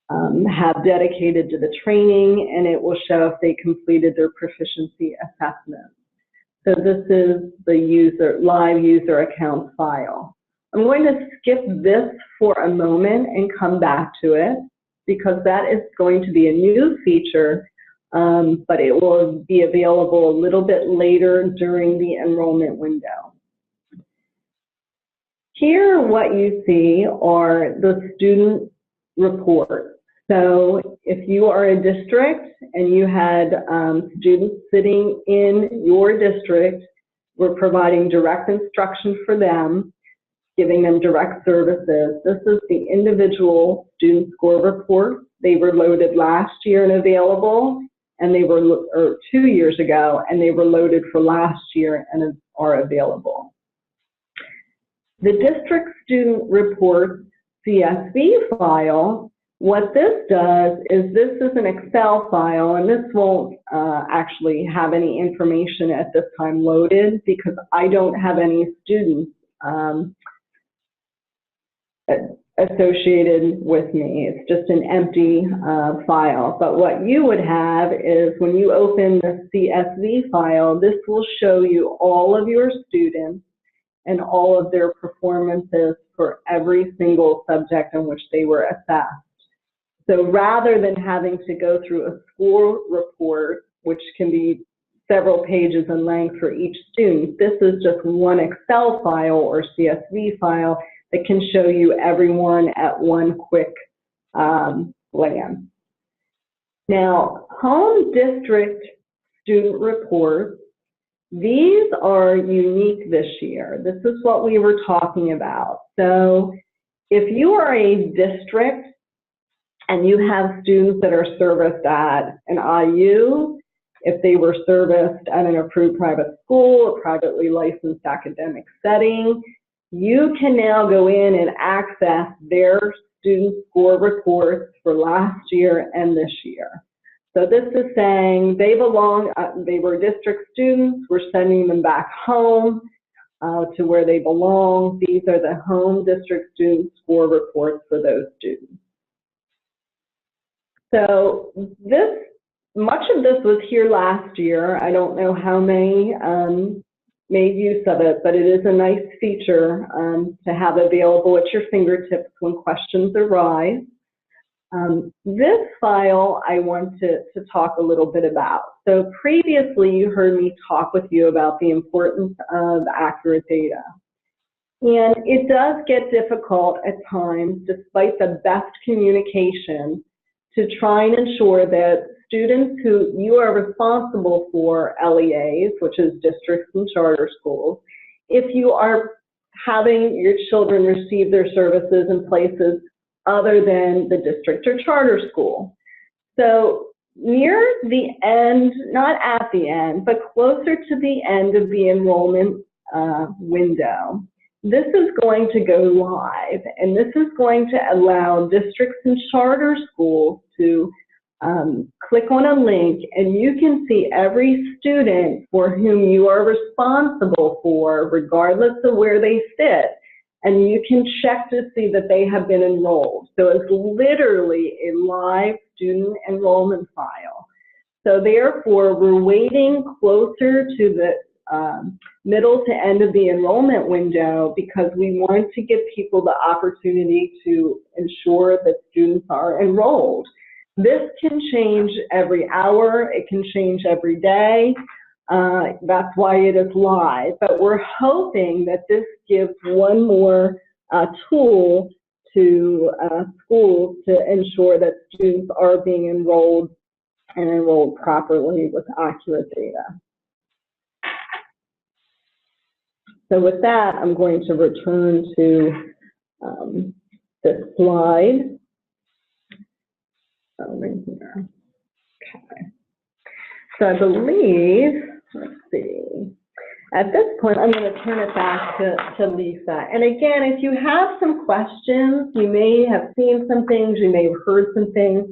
Speaker 2: have dedicated to the training, and it will show if they completed their proficiency assessment. So this is the live user account file. I'm going to skip this for a moment and come back to it because that is going to be a new feature, but it will be available a little bit later during the enrollment window. Here, what you see are the student reports. So if you are a district and you had students sitting in your district, we're providing direct instruction for them, giving them direct services. This is the individual student score report. They were loaded last year and available, and they were, or 2 years ago, and they were loaded for last year and are available. The district student report CSV file What this does is this is an Excel file, and this won't actually have any information at this time loaded because I don't have any students associated with me. It's just an empty file. But what you would have is when you open the CSV file, this will show you all of your students and all of their performances for every single subject in which they were assessed. So rather than having to go through a school report, which can be several pages in length for each student, this is just one Excel file or CSV file that can show you everyone at one quick glance. Now, home district student reports, these are unique this year. This is what we were talking about. So if you are a district and you have students that are serviced at an IU, if they were serviced at an approved private school, a privately licensed academic setting, you can now go in and access their student score reports for last year and this year. So this is saying they were district students, we're sending them back home to where they belong. These are the home district student score reports for those students. So much of this was here last year. I don't know how many made use of it, but it is a nice feature to have available at your fingertips when questions arise. This file I want to talk a little bit about. So previously you heard me talk with you about the importance of accurate data. And it does get difficult at times, despite the best communication, to try and ensure that students who you are responsible for LEAs, which is districts and charter schools, if you are having your children receive their services in places other than the district or charter school. So near the end, not at the end, but closer to the end of the enrollment window, this is going to go live, and this is going to allow districts and charter schools to click on a link, and you can see every student for whom you are responsible for, regardless of where they sit, and you can check to see that they have been enrolled. So it's literally a live student enrollment file. So therefore, we're waiting closer to the middle to end of the enrollment window because we want to give people the opportunity to ensure that students are enrolled. This can change every hour, it can change every day. That's why it is live, but we're hoping that this gives one more tool to schools to ensure that students are being enrolled and enrolled properly with accurate data. So with that, I'm going to return to this slide. Right here. Okay. So I believe, let's see, at this point, I'm going to turn it back to Lisa. And again, if you have some questions, you may have seen some things, you may have heard some things.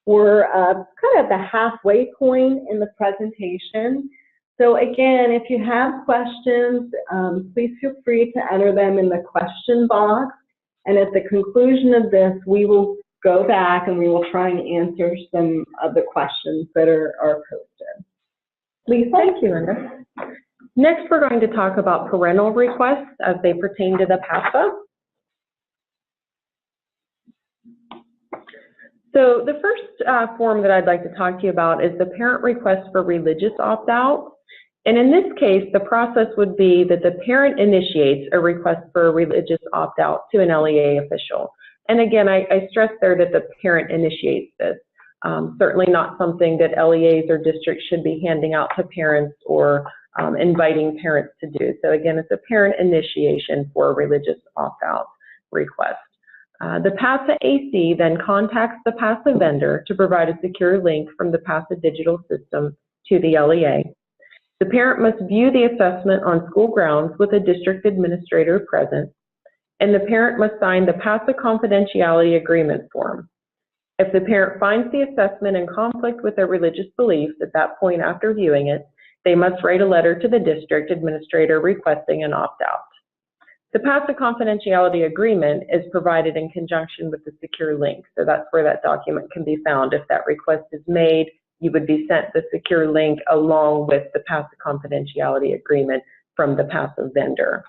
Speaker 2: We're kind of at the halfway point in the presentation. So again, if you have questions, please feel free to enter them in the question box. And at the conclusion of this, we will go back and we will try and answer some of the questions that are posted.
Speaker 1: Lisa? Thank you, Linda. Next, we're going to talk about parental requests as they pertain to the PASA. So the first form that I'd like to talk to you about is the parent request for religious opt-out. And in this case, the process would be that the parent initiates a request for a religious opt-out to an LEA official. And again, I stress there that the parent initiates this. Certainly not something that LEAs or districts should be handing out to parents or inviting parents to do. So again, it's a parent initiation for a religious opt-out request. The PASA AC then contacts the PASA vendor to provide a secure link from the PASA digital system to the LEA. The parent must view the assessment on school grounds with a district administrator present, and the parent must sign the PASA confidentiality agreement form. If the parent finds the assessment in conflict with their religious beliefs at that point after viewing it, they must write a letter to the district administrator requesting an opt-out. The PASA confidentiality agreement is provided in conjunction with the secure link, so that's where that document can be found. If that request is made, you would be sent the secure link along with the PASA confidentiality agreement from the PASA vendor.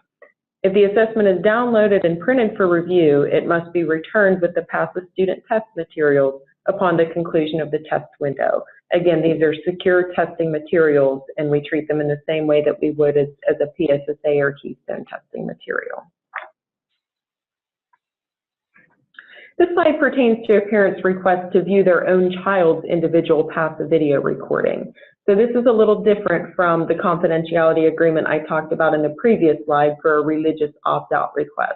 Speaker 1: If the assessment is downloaded and printed for review, it must be returned with the PASA student test materials upon the conclusion of the test window. Again, these are secure testing materials, and we treat them in the same way that we would as a PSSA or Keystone testing material. This slide pertains to a parent's request to view their own child's individual PASA video recording. So this is a little different from the confidentiality agreement I talked about in the previous slide for a religious opt-out request.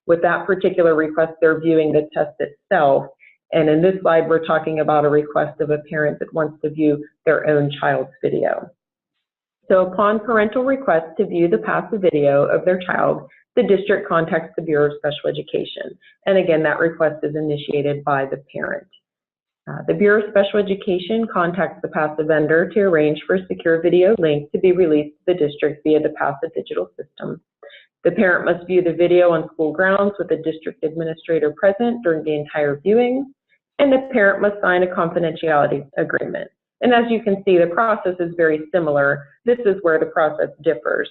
Speaker 1: With that particular request, they're viewing the test itself. And in this slide, we're talking about a request of a parent that wants to view their own child's video. So upon parental request to view the PASA video of their child, the district contacts the Bureau of Special Education. And again, that request is initiated by the parent. The Bureau of Special Education contacts the PASA vendor to arrange for a secure video link to be released to the district via the PASA digital system. The parent must view the video on school grounds with the district administrator present during the entire viewing, and the parent must sign a confidentiality agreement. And as you can see, the process is very similar. This is where the process differs.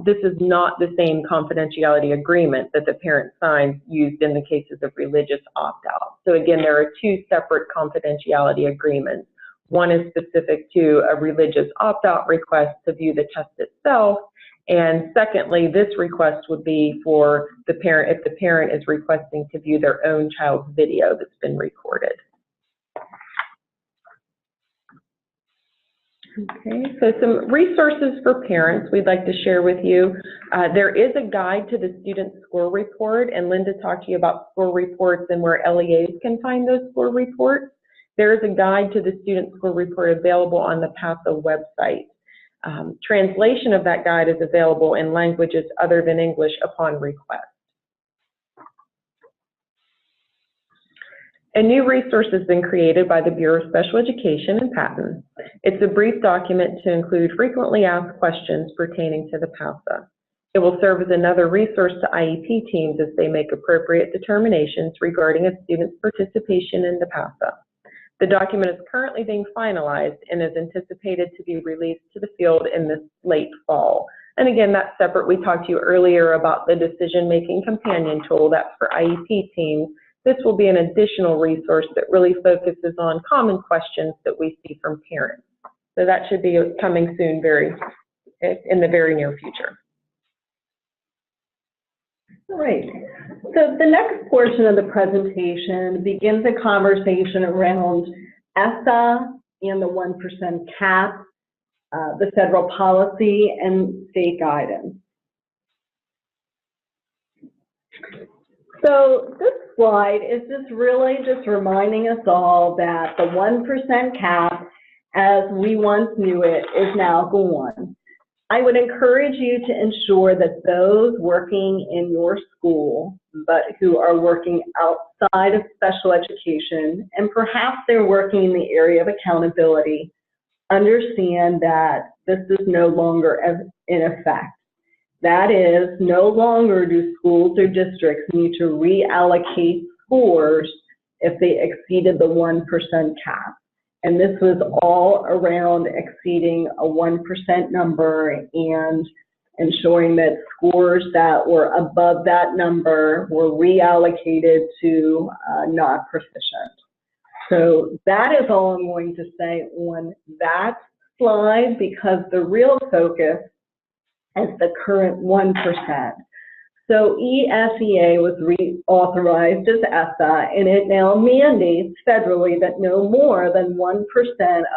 Speaker 1: This is not the same confidentiality agreement that the parent signs used in the cases of religious opt-out. So again, there are two separate confidentiality agreements. One is specific to a religious opt-out request to view the test itself, and secondly, this request would be for the parent if the parent is requesting to view their own child's video that's been recorded. Okay, so some resources for parents we'd like to share with you. There is a guide to the student score report, and Linda talked to you about score reports and where LEAs can find those score reports. There is a guide to the student score report available on the PASA website. Translation of that guide is available in languages other than English upon request. A new resource has been created by the Bureau of Special Education and Patent. It's a brief document to include frequently asked questions pertaining to the PASA. It will serve as another resource to IEP teams as they make appropriate determinations regarding a student's participation in the PASA. The document is currently being finalized and is anticipated to be released to the field in this late fall. And again, that's separate. We talked to you earlier about the decision-making companion tool. That's for IEP teams. This will be an additional resource that really focuses on common questions that we see from parents. So that should be coming soon, in the very near future.
Speaker 2: All right. So the next portion of the presentation begins a conversation around ESSA and the 1% cap, the federal policy, and state guidance. So this slide is just really just reminding us all that the 1% cap, as we once knew it, is now gone. I would encourage you to ensure that those working in your school, but who are working outside of special education, and perhaps they're working in the area of accountability, understand that this is no longer in effect. That is, no longer do schools or districts need to reallocate scores if they exceeded the 1% cap. And this was all around exceeding a 1% number and ensuring that scores that were above that number were reallocated to not proficient. So that is all I'm going to say on that slide, because the real focus is the current 1%. So ESEA was reauthorized as ESSA, and it now mandates federally that no more than 1%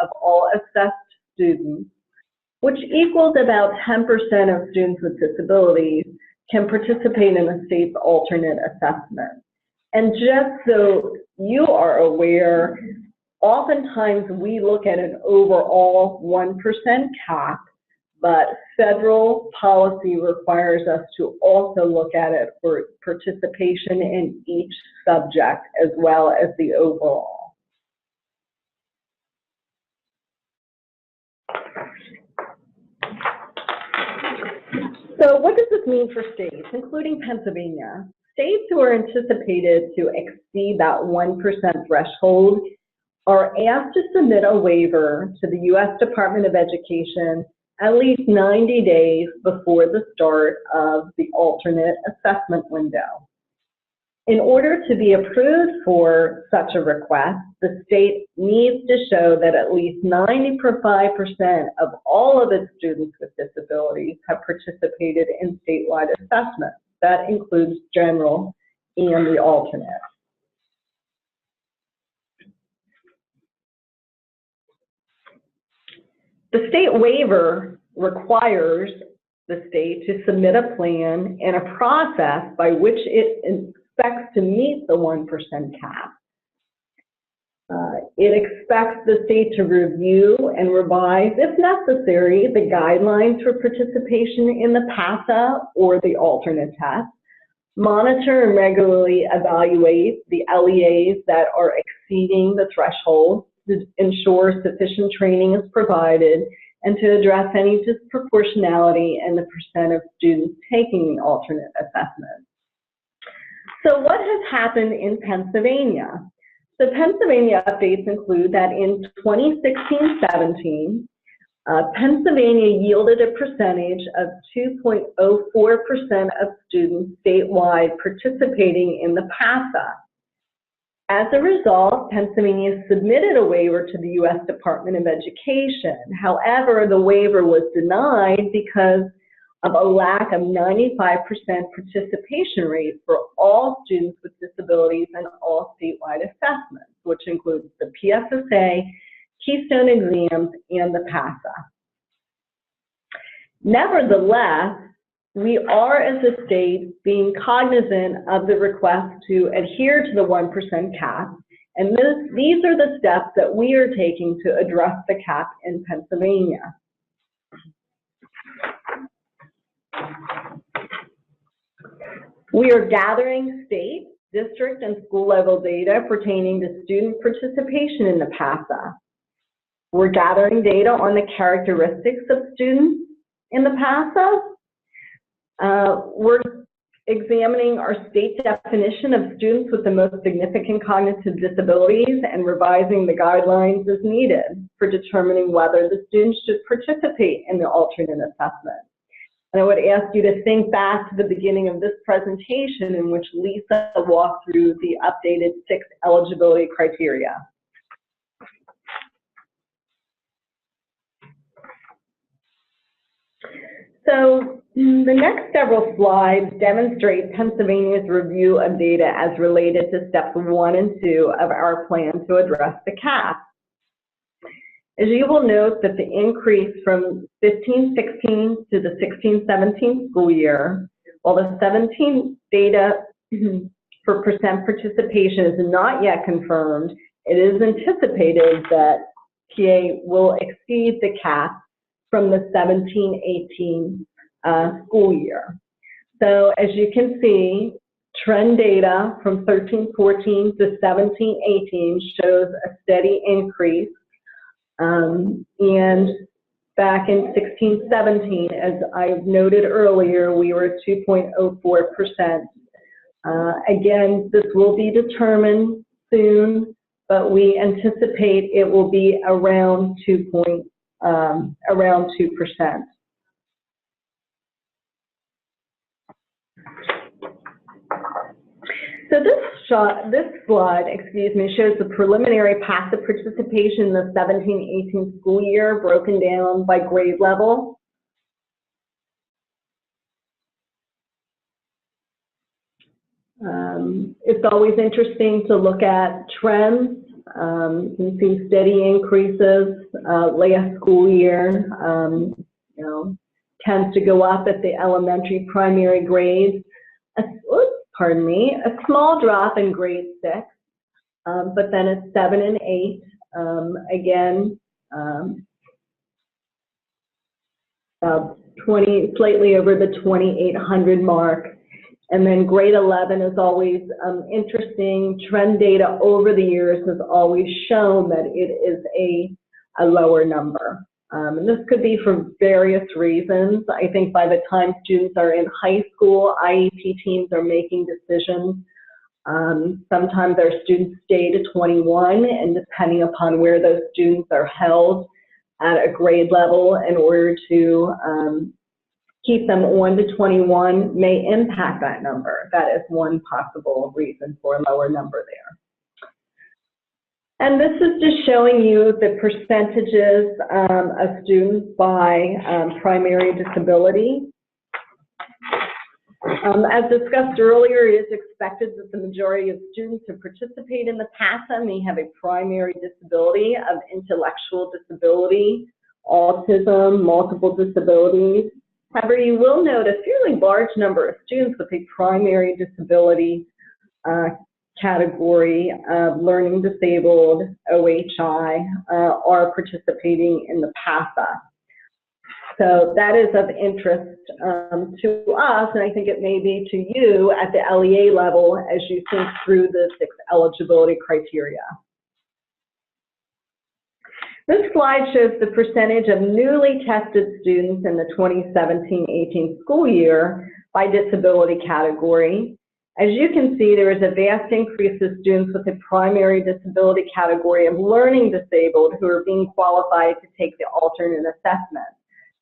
Speaker 2: of all assessed students, which equals about 10% of students with disabilities, can participate in a state's alternate assessment. And just so you are aware, oftentimes we look at an overall 1% cap, but federal policy requires us to also look at it for participation in each subject as well as the overall. So what does this mean for states, including Pennsylvania? States who are anticipated to exceed that 1% threshold are asked to submit a waiver to the U.S. Department of Education at least 90 days before the start of the alternate assessment window. In order to be approved for such a request, the state needs to show that at least 95% of all of its students with disabilities have participated in statewide assessments. That includes general and the alternate. The state waiver requires the state to submit a plan and a process by which it expects to meet the 1% cap. It expects the state to review and revise, if necessary, the guidelines for participation in the PASA or the alternate test, monitor and regularly evaluate the LEAs that are exceeding the threshold to ensure sufficient training is provided, and to address any disproportionality in the percent of students taking the alternate assessment. So what has happened in Pennsylvania? So Pennsylvania updates include that in 2016-17, Pennsylvania yielded a percentage of 2.04% of students statewide participating in the PASA. As a result, Pennsylvania submitted a waiver to the U.S. Department of Education. However, the waiver was denied because of a lack of 95% participation rate for all students with disabilities in all statewide assessments, which includes the PSSA, Keystone exams, and the PASA. Nevertheless, we are, as a state, being cognizant of the request to adhere to the 1% cap, and these are the steps that we are taking to address the cap in Pennsylvania. We are gathering state, district, and school level data pertaining to student participation in the PASA. We're gathering data on the characteristics of students in the PASA. We're examining our state definition of students with the most significant cognitive disabilities and revising the guidelines as needed for determining whether the students should participate in the alternate assessment. And I would ask you to think back to the beginning of this presentation in which Lisa walked through the updated 6 eligibility criteria. So the next several slides demonstrate Pennsylvania's review of data as related to steps 1 and 2 of our plan to address the cap. As you will note that the increase from 15-16 to the 16-17 school year, while the 17 data for percent participation is not yet confirmed, it is anticipated that PA will exceed the cap from the 17-18 school year. So as you can see, trend data from 13-14 to 17-18 shows a steady increase. And back in 16-17, as I've noted earlier, we were at 2.04%. Again, this will be determined soon, but we anticipate it will be around 2%. So this slide, shows the preliminary PASA participation in the 17-18 school year broken down by grade level. It's always interesting to look at trends. You can see steady increases last school year. Tends to go up at the elementary primary grades. A small drop in grade 6, but then at 7 and 8, again, slightly over the 2,800 mark. And then grade 11 is always interesting. Trend data over the years has always shown that it is a lower number. And this could be for various reasons. I think by the time students are in high school, IEP teams are making decisions. Sometimes our students stay to 21, and depending upon where those students are held at a grade level in order to keep them on to 21 may impact that number. That is one possible reason for a lower number there. And this is just showing you the percentages of students by primary disability. As discussed earlier, it is expected that the majority of students who participate in the PASA may have a primary disability of intellectual disability, autism, multiple disabilities. However, you will note a fairly large number of students with a primary disability category of learning disabled, OHI, are participating in the PASA. So that is of interest to us, and I think it may be to you at the LEA level as you think through the 6 eligibility criteria. This slide shows the percentage of newly tested students in the 2017-18 school year by disability category. As you can see, there is a vast increase of students with a primary disability category of learning disabled who are being qualified to take the alternate assessment.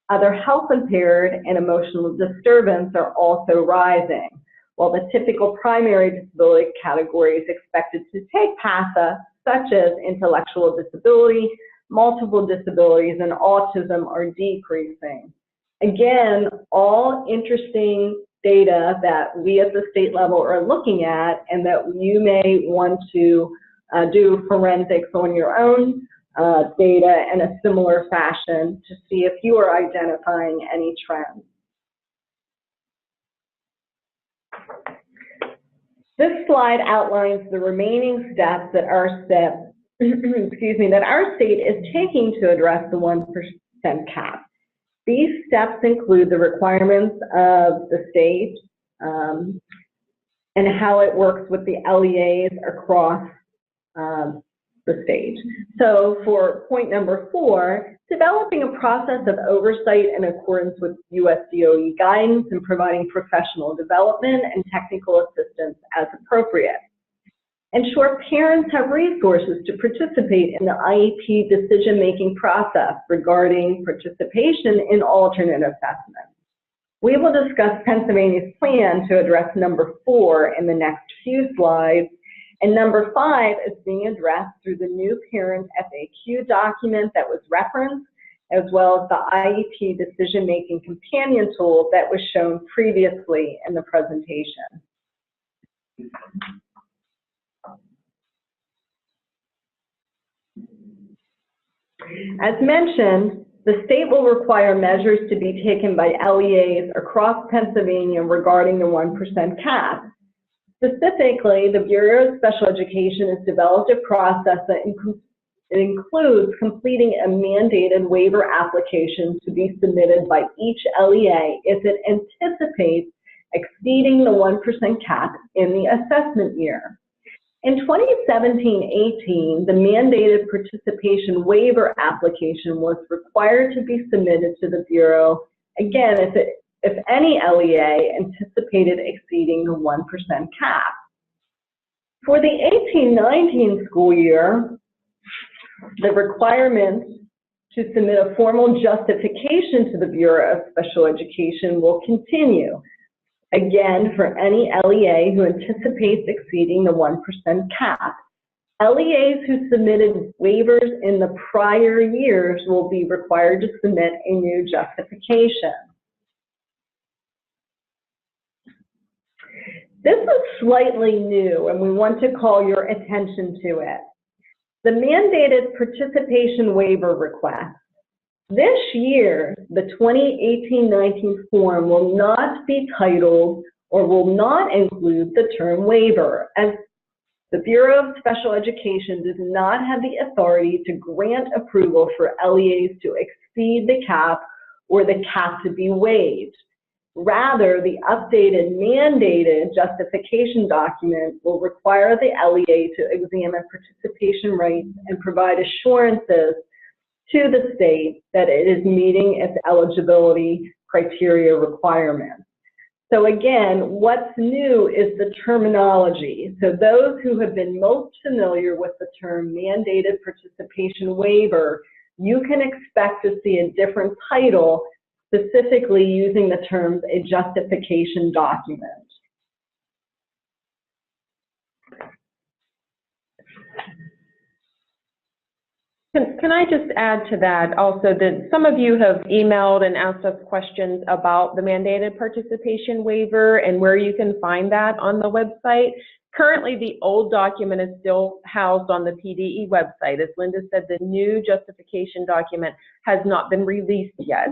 Speaker 2: Other health impaired and emotional disturbance are also rising, while the typical primary disability category is expected to take PASA, such as intellectual disability, multiple disabilities, and autism are decreasing. Again, all interesting data that we at the state level are looking at and that you may want to do forensics on your own data in a similar fashion to see if you are identifying any trends. This slide outlines the remaining steps that our state is taking to address the 1% cap. These steps include the requirements of the state and how it works with the LEAs across the state. So for point number 4, developing a process of oversight in accordance with US DOE guidance and providing professional development and technical assistance as appropriate. Ensure parents have resources to participate in the IEP decision-making process regarding participation in alternate assessment. We will discuss Pennsylvania's plan to address number 4 in the next few slides, and number 5 is being addressed through the new parent FAQ document that was referenced, as well as the IEP decision-making companion tool that was shown previously in the presentation. As mentioned, the state will require measures to be taken by LEAs across Pennsylvania regarding the 1% cap. Specifically, the Bureau of Special Education has developed a process that includes completing a mandated waiver application to be submitted by each LEA if it anticipates exceeding the 1% cap in the assessment year. In 2017-18, the mandated participation waiver application was required to be submitted to the Bureau, again, if any LEA anticipated exceeding the 1% cap. For the 18-19 school year, the requirement to submit a formal justification to the Bureau of Special Education will continue, again, for any LEA who anticipates exceeding the 1% cap. LEAs who submitted waivers in the prior years will be required to submit a new justification. This is slightly new, and we want to call your attention to it. The mandated participation waiver request. This year, the 2018-19 form will not be titled or will not include the term waiver, as the Bureau of Special Education does not have the authority to grant approval for LEAs to exceed the cap or the cap to be waived. Rather, the updated mandated justification document will require the LEA to examine participation rates and provide assurances to the state that it is meeting its eligibility criteria requirements. So again, what's new is the terminology. So those who have been most familiar with the term mandated participation waiver, you can expect to see a different title, specifically using the terms a justification document.
Speaker 1: Can I just add to that also that some of you have emailed and asked us questions about the mandated participation waiver and where you can find that on the website. Currently, the old document is still housed on the PDE website. As Linda said, the new justification document has not been released yet.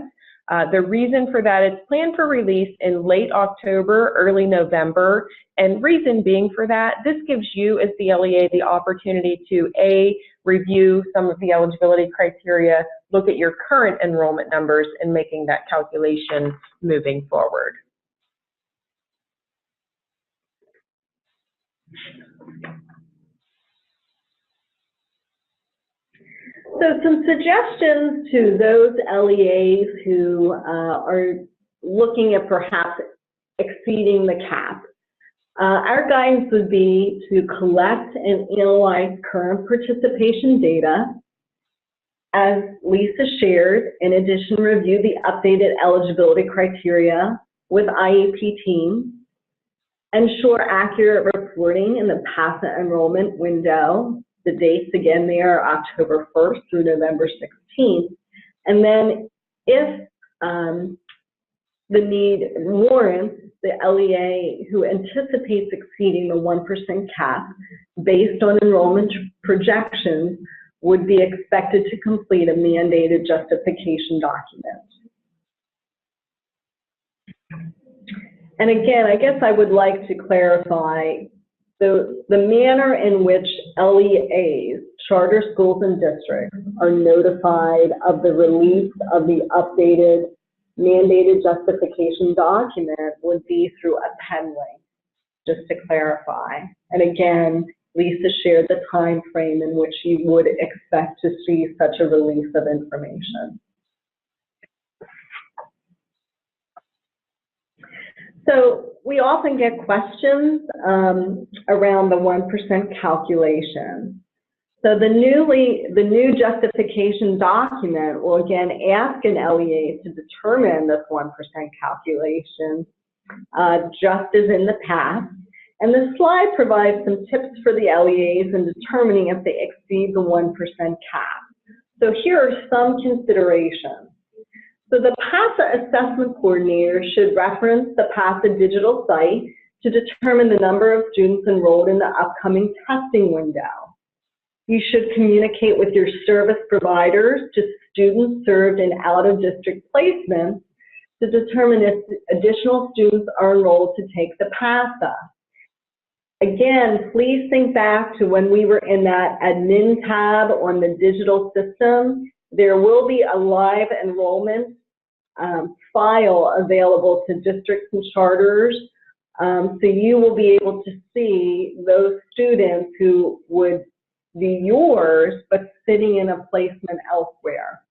Speaker 1: The reason for that, it's planned for release in late October, early November, and reason being for that, this gives you as the LEA the opportunity to A, review some of the eligibility criteria, look at your current enrollment numbers, and making that calculation moving forward.
Speaker 2: So some suggestions to those LEAs who are looking at perhaps exceeding the cap. Our guidance would be to collect and analyze current participation data. As Lisa shared, in addition, review the updated eligibility criteria with IEP teams. Ensure accurate reporting in the PASA enrollment window. The dates, again, they are October 1st through November 16th. And then if the need warrants, the LEA who anticipates exceeding the 1% cap based on enrollment projections would be expected to complete a mandated justification document. And again, I guess I would like to clarify the manner in which LEAs, charter schools and districts, are notified of the release of the updated mandated justification document would be through a pen link, just to clarify. And again, Lisa shared the time frame in which you would expect to see such a release of information. So we often get questions around the 1% calculation. So the new justification document will again ask an LEA to determine this 1% calculation, just as in the past. And the slide provides some tips for the LEAs in determining if they exceed the 1% cap. So here are some considerations. So the PASA assessment coordinator should reference the PASA digital site to determine the number of students enrolled in the upcoming testing window. You should communicate with your service providers to students served in out-of-district placements to determine if additional students are enrolled to take the PASA. Again, please think back to when we were in that admin tab on the digital system. There will be a live enrollment file available to districts and charters. So you will be able to see those students who would be yours, but sitting in a placement elsewhere.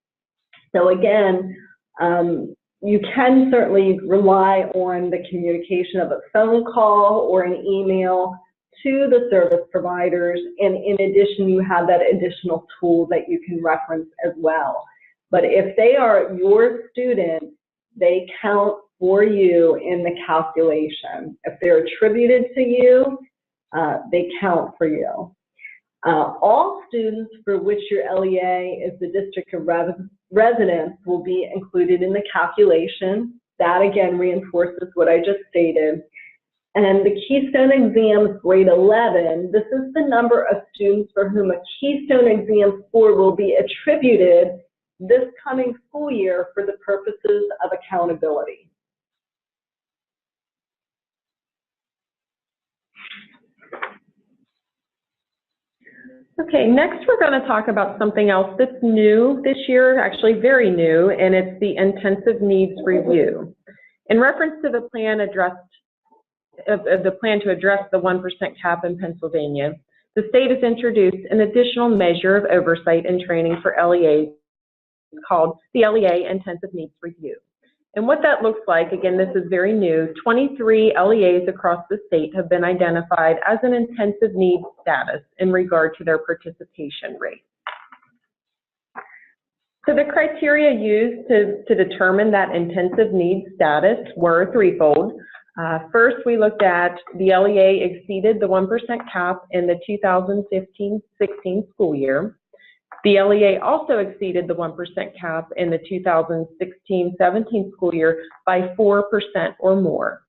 Speaker 2: So again, you can certainly rely on the communication of a phone call or an email to the service providers, and in addition, you have that additional tool that you can reference as well. But if they are your student, they count for you in the calculation. If they're attributed to you, they count for you. All students for which your LEA is the district of residence will be included in the calculation. That again reinforces what I just stated. And the Keystone exams grade 11, this is the number of students for whom a Keystone exam score will be attributed this coming school year for the purposes of accountability.
Speaker 1: Okay, next we're going to talk about something else that's new this year, actually very new, and it's the intensive needs review. In reference to the plan to address the 1% cap in Pennsylvania, the state has introduced an additional measure of oversight and training for LEAs called the LEA Intensive Needs Review. And what that looks like, again, this is very new, 23 LEAs across the state have been identified as an intensive needs status in regard to their participation rate. So the criteria used to determine that intensive needs status were threefold. First, we looked at the LEA exceeded the 1% cap in the 2015-16 school year. The LEA also exceeded the 1% cap in the 2016-17 school year by 4% or more.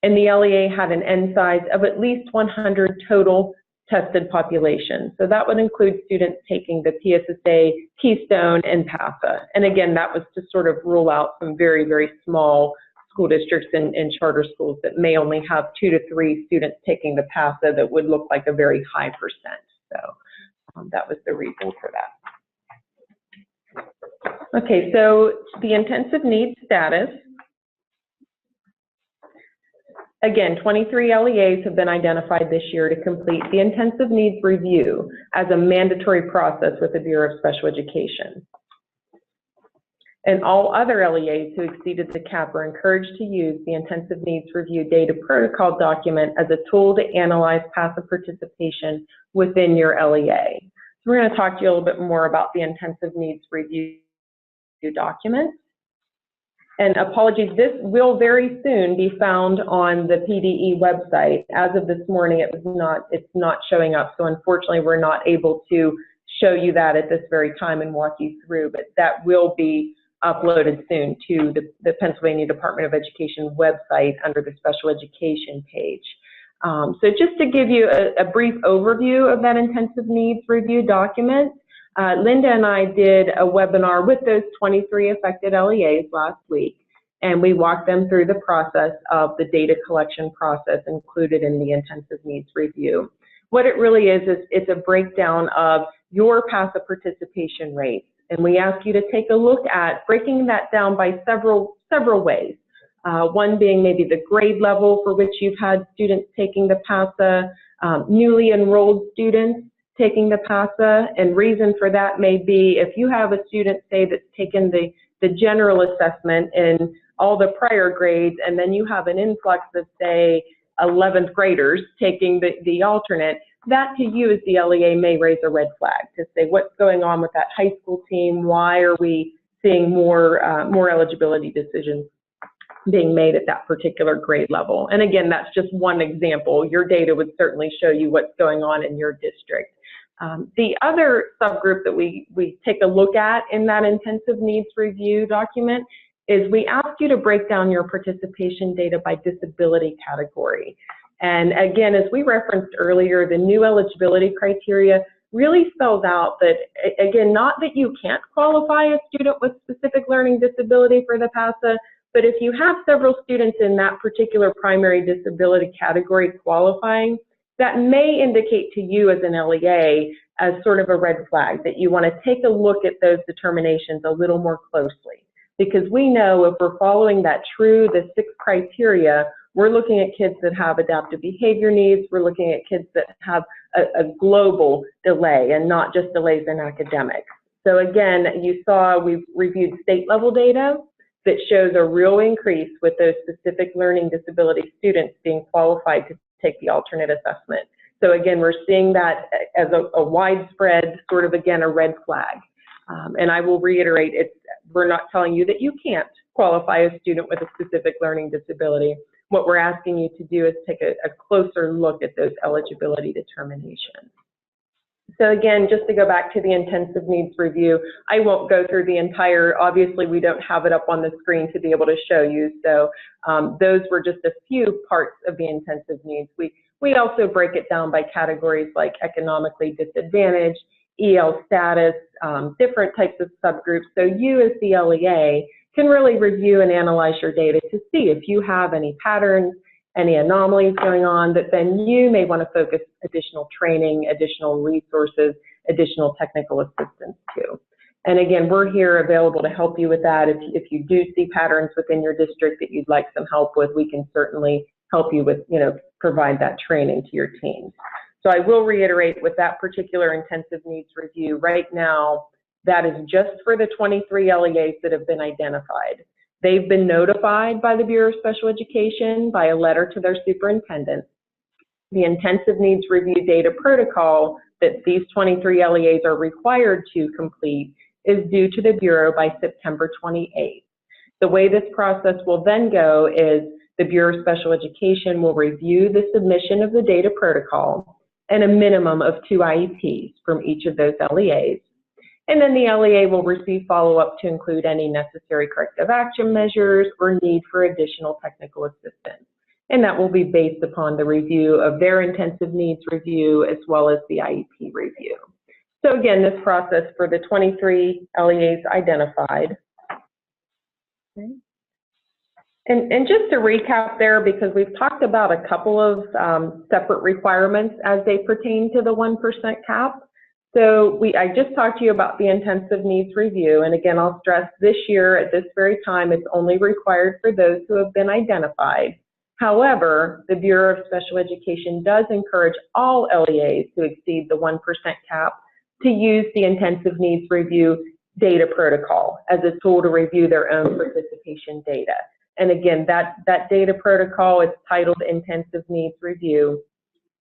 Speaker 1: And the LEA had an N size of at least 100 total tested population. So that would include students taking the PSSA, Keystone, and PASA. And again, that was to sort of rule out some very, very small school districts and charter schools that may only have 2 to 3 students taking the PASA that would look like a very high percent. So that was the reason for that. Okay, so the intensive needs status. Again, 23 LEAs have been identified this year to complete the intensive needs review as a mandatory process with the Bureau of Special Education. And all other LEAs who exceeded the cap are encouraged to use the intensive needs review data protocol document as a tool to analyze PASA participation within your LEA. So we're going to talk to you a little bit more about the intensive needs review document. And apologies, this will very soon be found on the PDE website. As of this morning, it's not showing up. So unfortunately, we're not able to show you that at this very time and walk you through, but that will be uploaded soon to the Pennsylvania Department of Education website under the Special Education page. So just to give you a brief overview of that intensive needs review document, Linda and I did a webinar with those 23 affected LEAs last week, and we walked them through the process of the data collection process included in the intensive needs review. What it really is it's a breakdown of your PASA participation rates, and we ask you to take a look at breaking that down by several ways. One being maybe the grade level for which you've had students taking the PASA, newly enrolled students taking the PASA, and reason for that may be if you have a student, say, that's taken the general assessment in all the prior grades, and then you have an influx of, say, 11th graders taking the alternate, that to you as the LEA may raise a red flag to say what's going on with that high school team, why are we seeing more eligibility decisions being made at that particular grade level. And again, that's just one example. Your data would certainly show you what's going on in your district. The other subgroup that we take a look at in that intensive needs review document is we ask you to break down your participation data by disability category. And again, as we referenced earlier, the new eligibility criteria really spells out that, again, not that you can't qualify a student with specific learning disability for the PASA, but if you have several students in that particular primary disability category qualifying, that may indicate to you as an LEA as sort of a red flag, that you want to take a look at those determinations a little more closely. Because we know if we're following the 6 criteria, we're looking at kids that have adaptive behavior needs, we're looking at kids that have a global delay and not just delays in academics. So again, you saw we've reviewed state level data that shows a real increase with those specific learning disability students being qualified to take the alternate assessment. So again, we're seeing that as a widespread sort of, again, a red flag. And I will reiterate, we're not telling you that you can't qualify a student with a specific learning disability. What we're asking you to do is take a closer look at those eligibility determinations. So again, just to go back to the intensive needs review, I won't go through the entire, obviously we don't have it up on the screen to be able to show you, so those were just a few parts of the intensive needs. We also break it down by categories like economically disadvantaged, EL status, different types of subgroups, so you as the LEA can really review and analyze your data to see if you have any patterns, any anomalies going on, that then you may want to focus additional training, additional resources, additional technical assistance to. And again, we're here available to help you with that. If you do see patterns within your district that you'd like some help with, we can certainly help you with, provide that training to your team. So I will reiterate with that particular intensive needs review, right now, That is just for the 23 LEAs that have been identified. They've been notified by the Bureau of Special Education by a letter to their superintendent. The intensive needs review data protocol that these 23 LEAs are required to complete is due to the Bureau by September 28th. The way this process will then go is the Bureau of Special Education will review the submission of the data protocol and a minimum of 2 IEPs from each of those LEAs. And then the LEA will receive follow-up to include any necessary corrective action measures or need for additional technical assistance. And that will be based upon the review of their intensive needs review as well as the IEP review. So again, this process for the 23 LEAs identified. Okay. And just to recap there, because we've talked about a couple of separate requirements as they pertain to the 1% cap. So I just talked to you about the intensive needs review, and again, I'll stress this year at this very time, it's only required for those who have been identified. However, the Bureau of Special Education does encourage all LEAs who exceed the 1% cap to use the intensive needs review data protocol as a tool to review their own participation data. And again, that data protocol is titled Intensive Needs Review,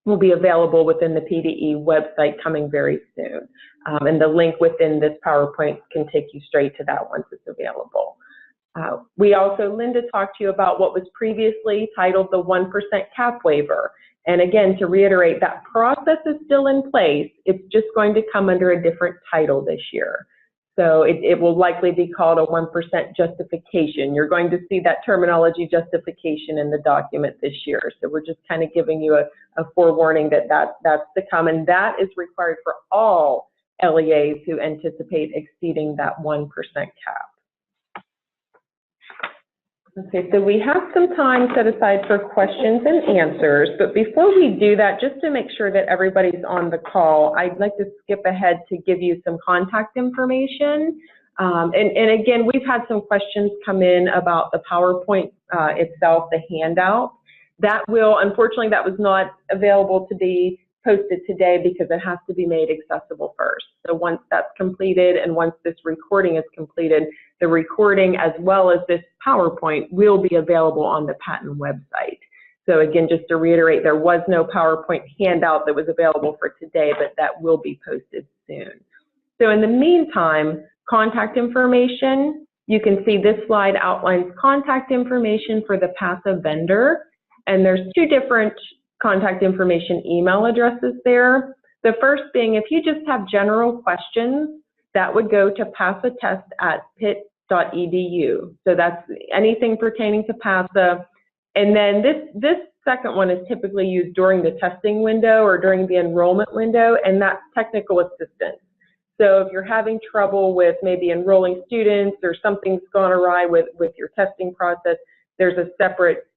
Speaker 1: will be available within the PDE website coming very soon. And the link within this PowerPoint can take you straight to that once it's available. We also, Linda talked to you about what was previously titled the 1% cap waiver. And again, to reiterate, that process is still in place. It's just going to come under a different title this year. So it will likely be called a 1% justification. You're going to see that terminology justification in the document this year. So we're just kind of giving you a forewarning that that's to come, and that is required for all LEAs who anticipate exceeding that 1% cap. Okay, so we have some time set aside for questions and answers, but before we do that, just to make sure that everybody's on the call, I'd like to skip ahead to give you some contact information. And again, we've had some questions come in about the PowerPoint itself, the handout. That will, unfortunately, that was not available to be posted today because it has to be made accessible first. So once that's completed and once this recording is completed, the recording as well as this PowerPoint will be available on the patent website. So again, just to reiterate, there was no PowerPoint handout that was available for today, but that will be posted soon. So in the meantime, contact information, you can see this slide outlines contact information for the PASA vendor, and there's 2 different contact information email addresses there. The first being, if you just have general questions, that would go to pasatest@pitt.edu. So that's anything pertaining to PASA. And then this second one is typically used during the testing window or during the enrollment window, and that's technical assistance. So if you're having trouble with maybe enrolling students or something's gone awry with your testing process, there's a separate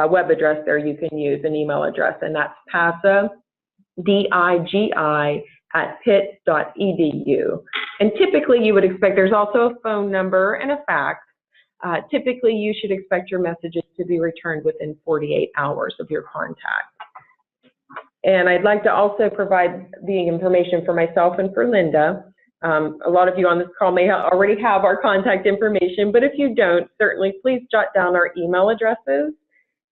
Speaker 1: web address there you can use, an email address, and that's PASA, DIGI@pitt.edu. And typically you would expect, there's also a phone number and a fax. Typically you should expect your messages to be returned within 48 hours of your contact. And I'd like to also provide the information for myself and for Linda. A lot of you on this call may already have our contact information, but if you don't, certainly please jot down our email addresses.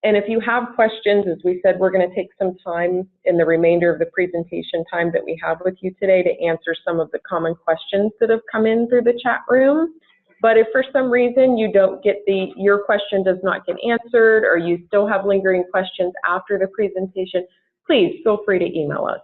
Speaker 1: And if you have questions, as we said, we're going to take some time in the remainder of the presentation time that we have with you today to answer some of the common questions that have come in through the chat room. But if for some reason you don't get your question does not get answered, or you still have lingering questions after the presentation, please feel free to email us.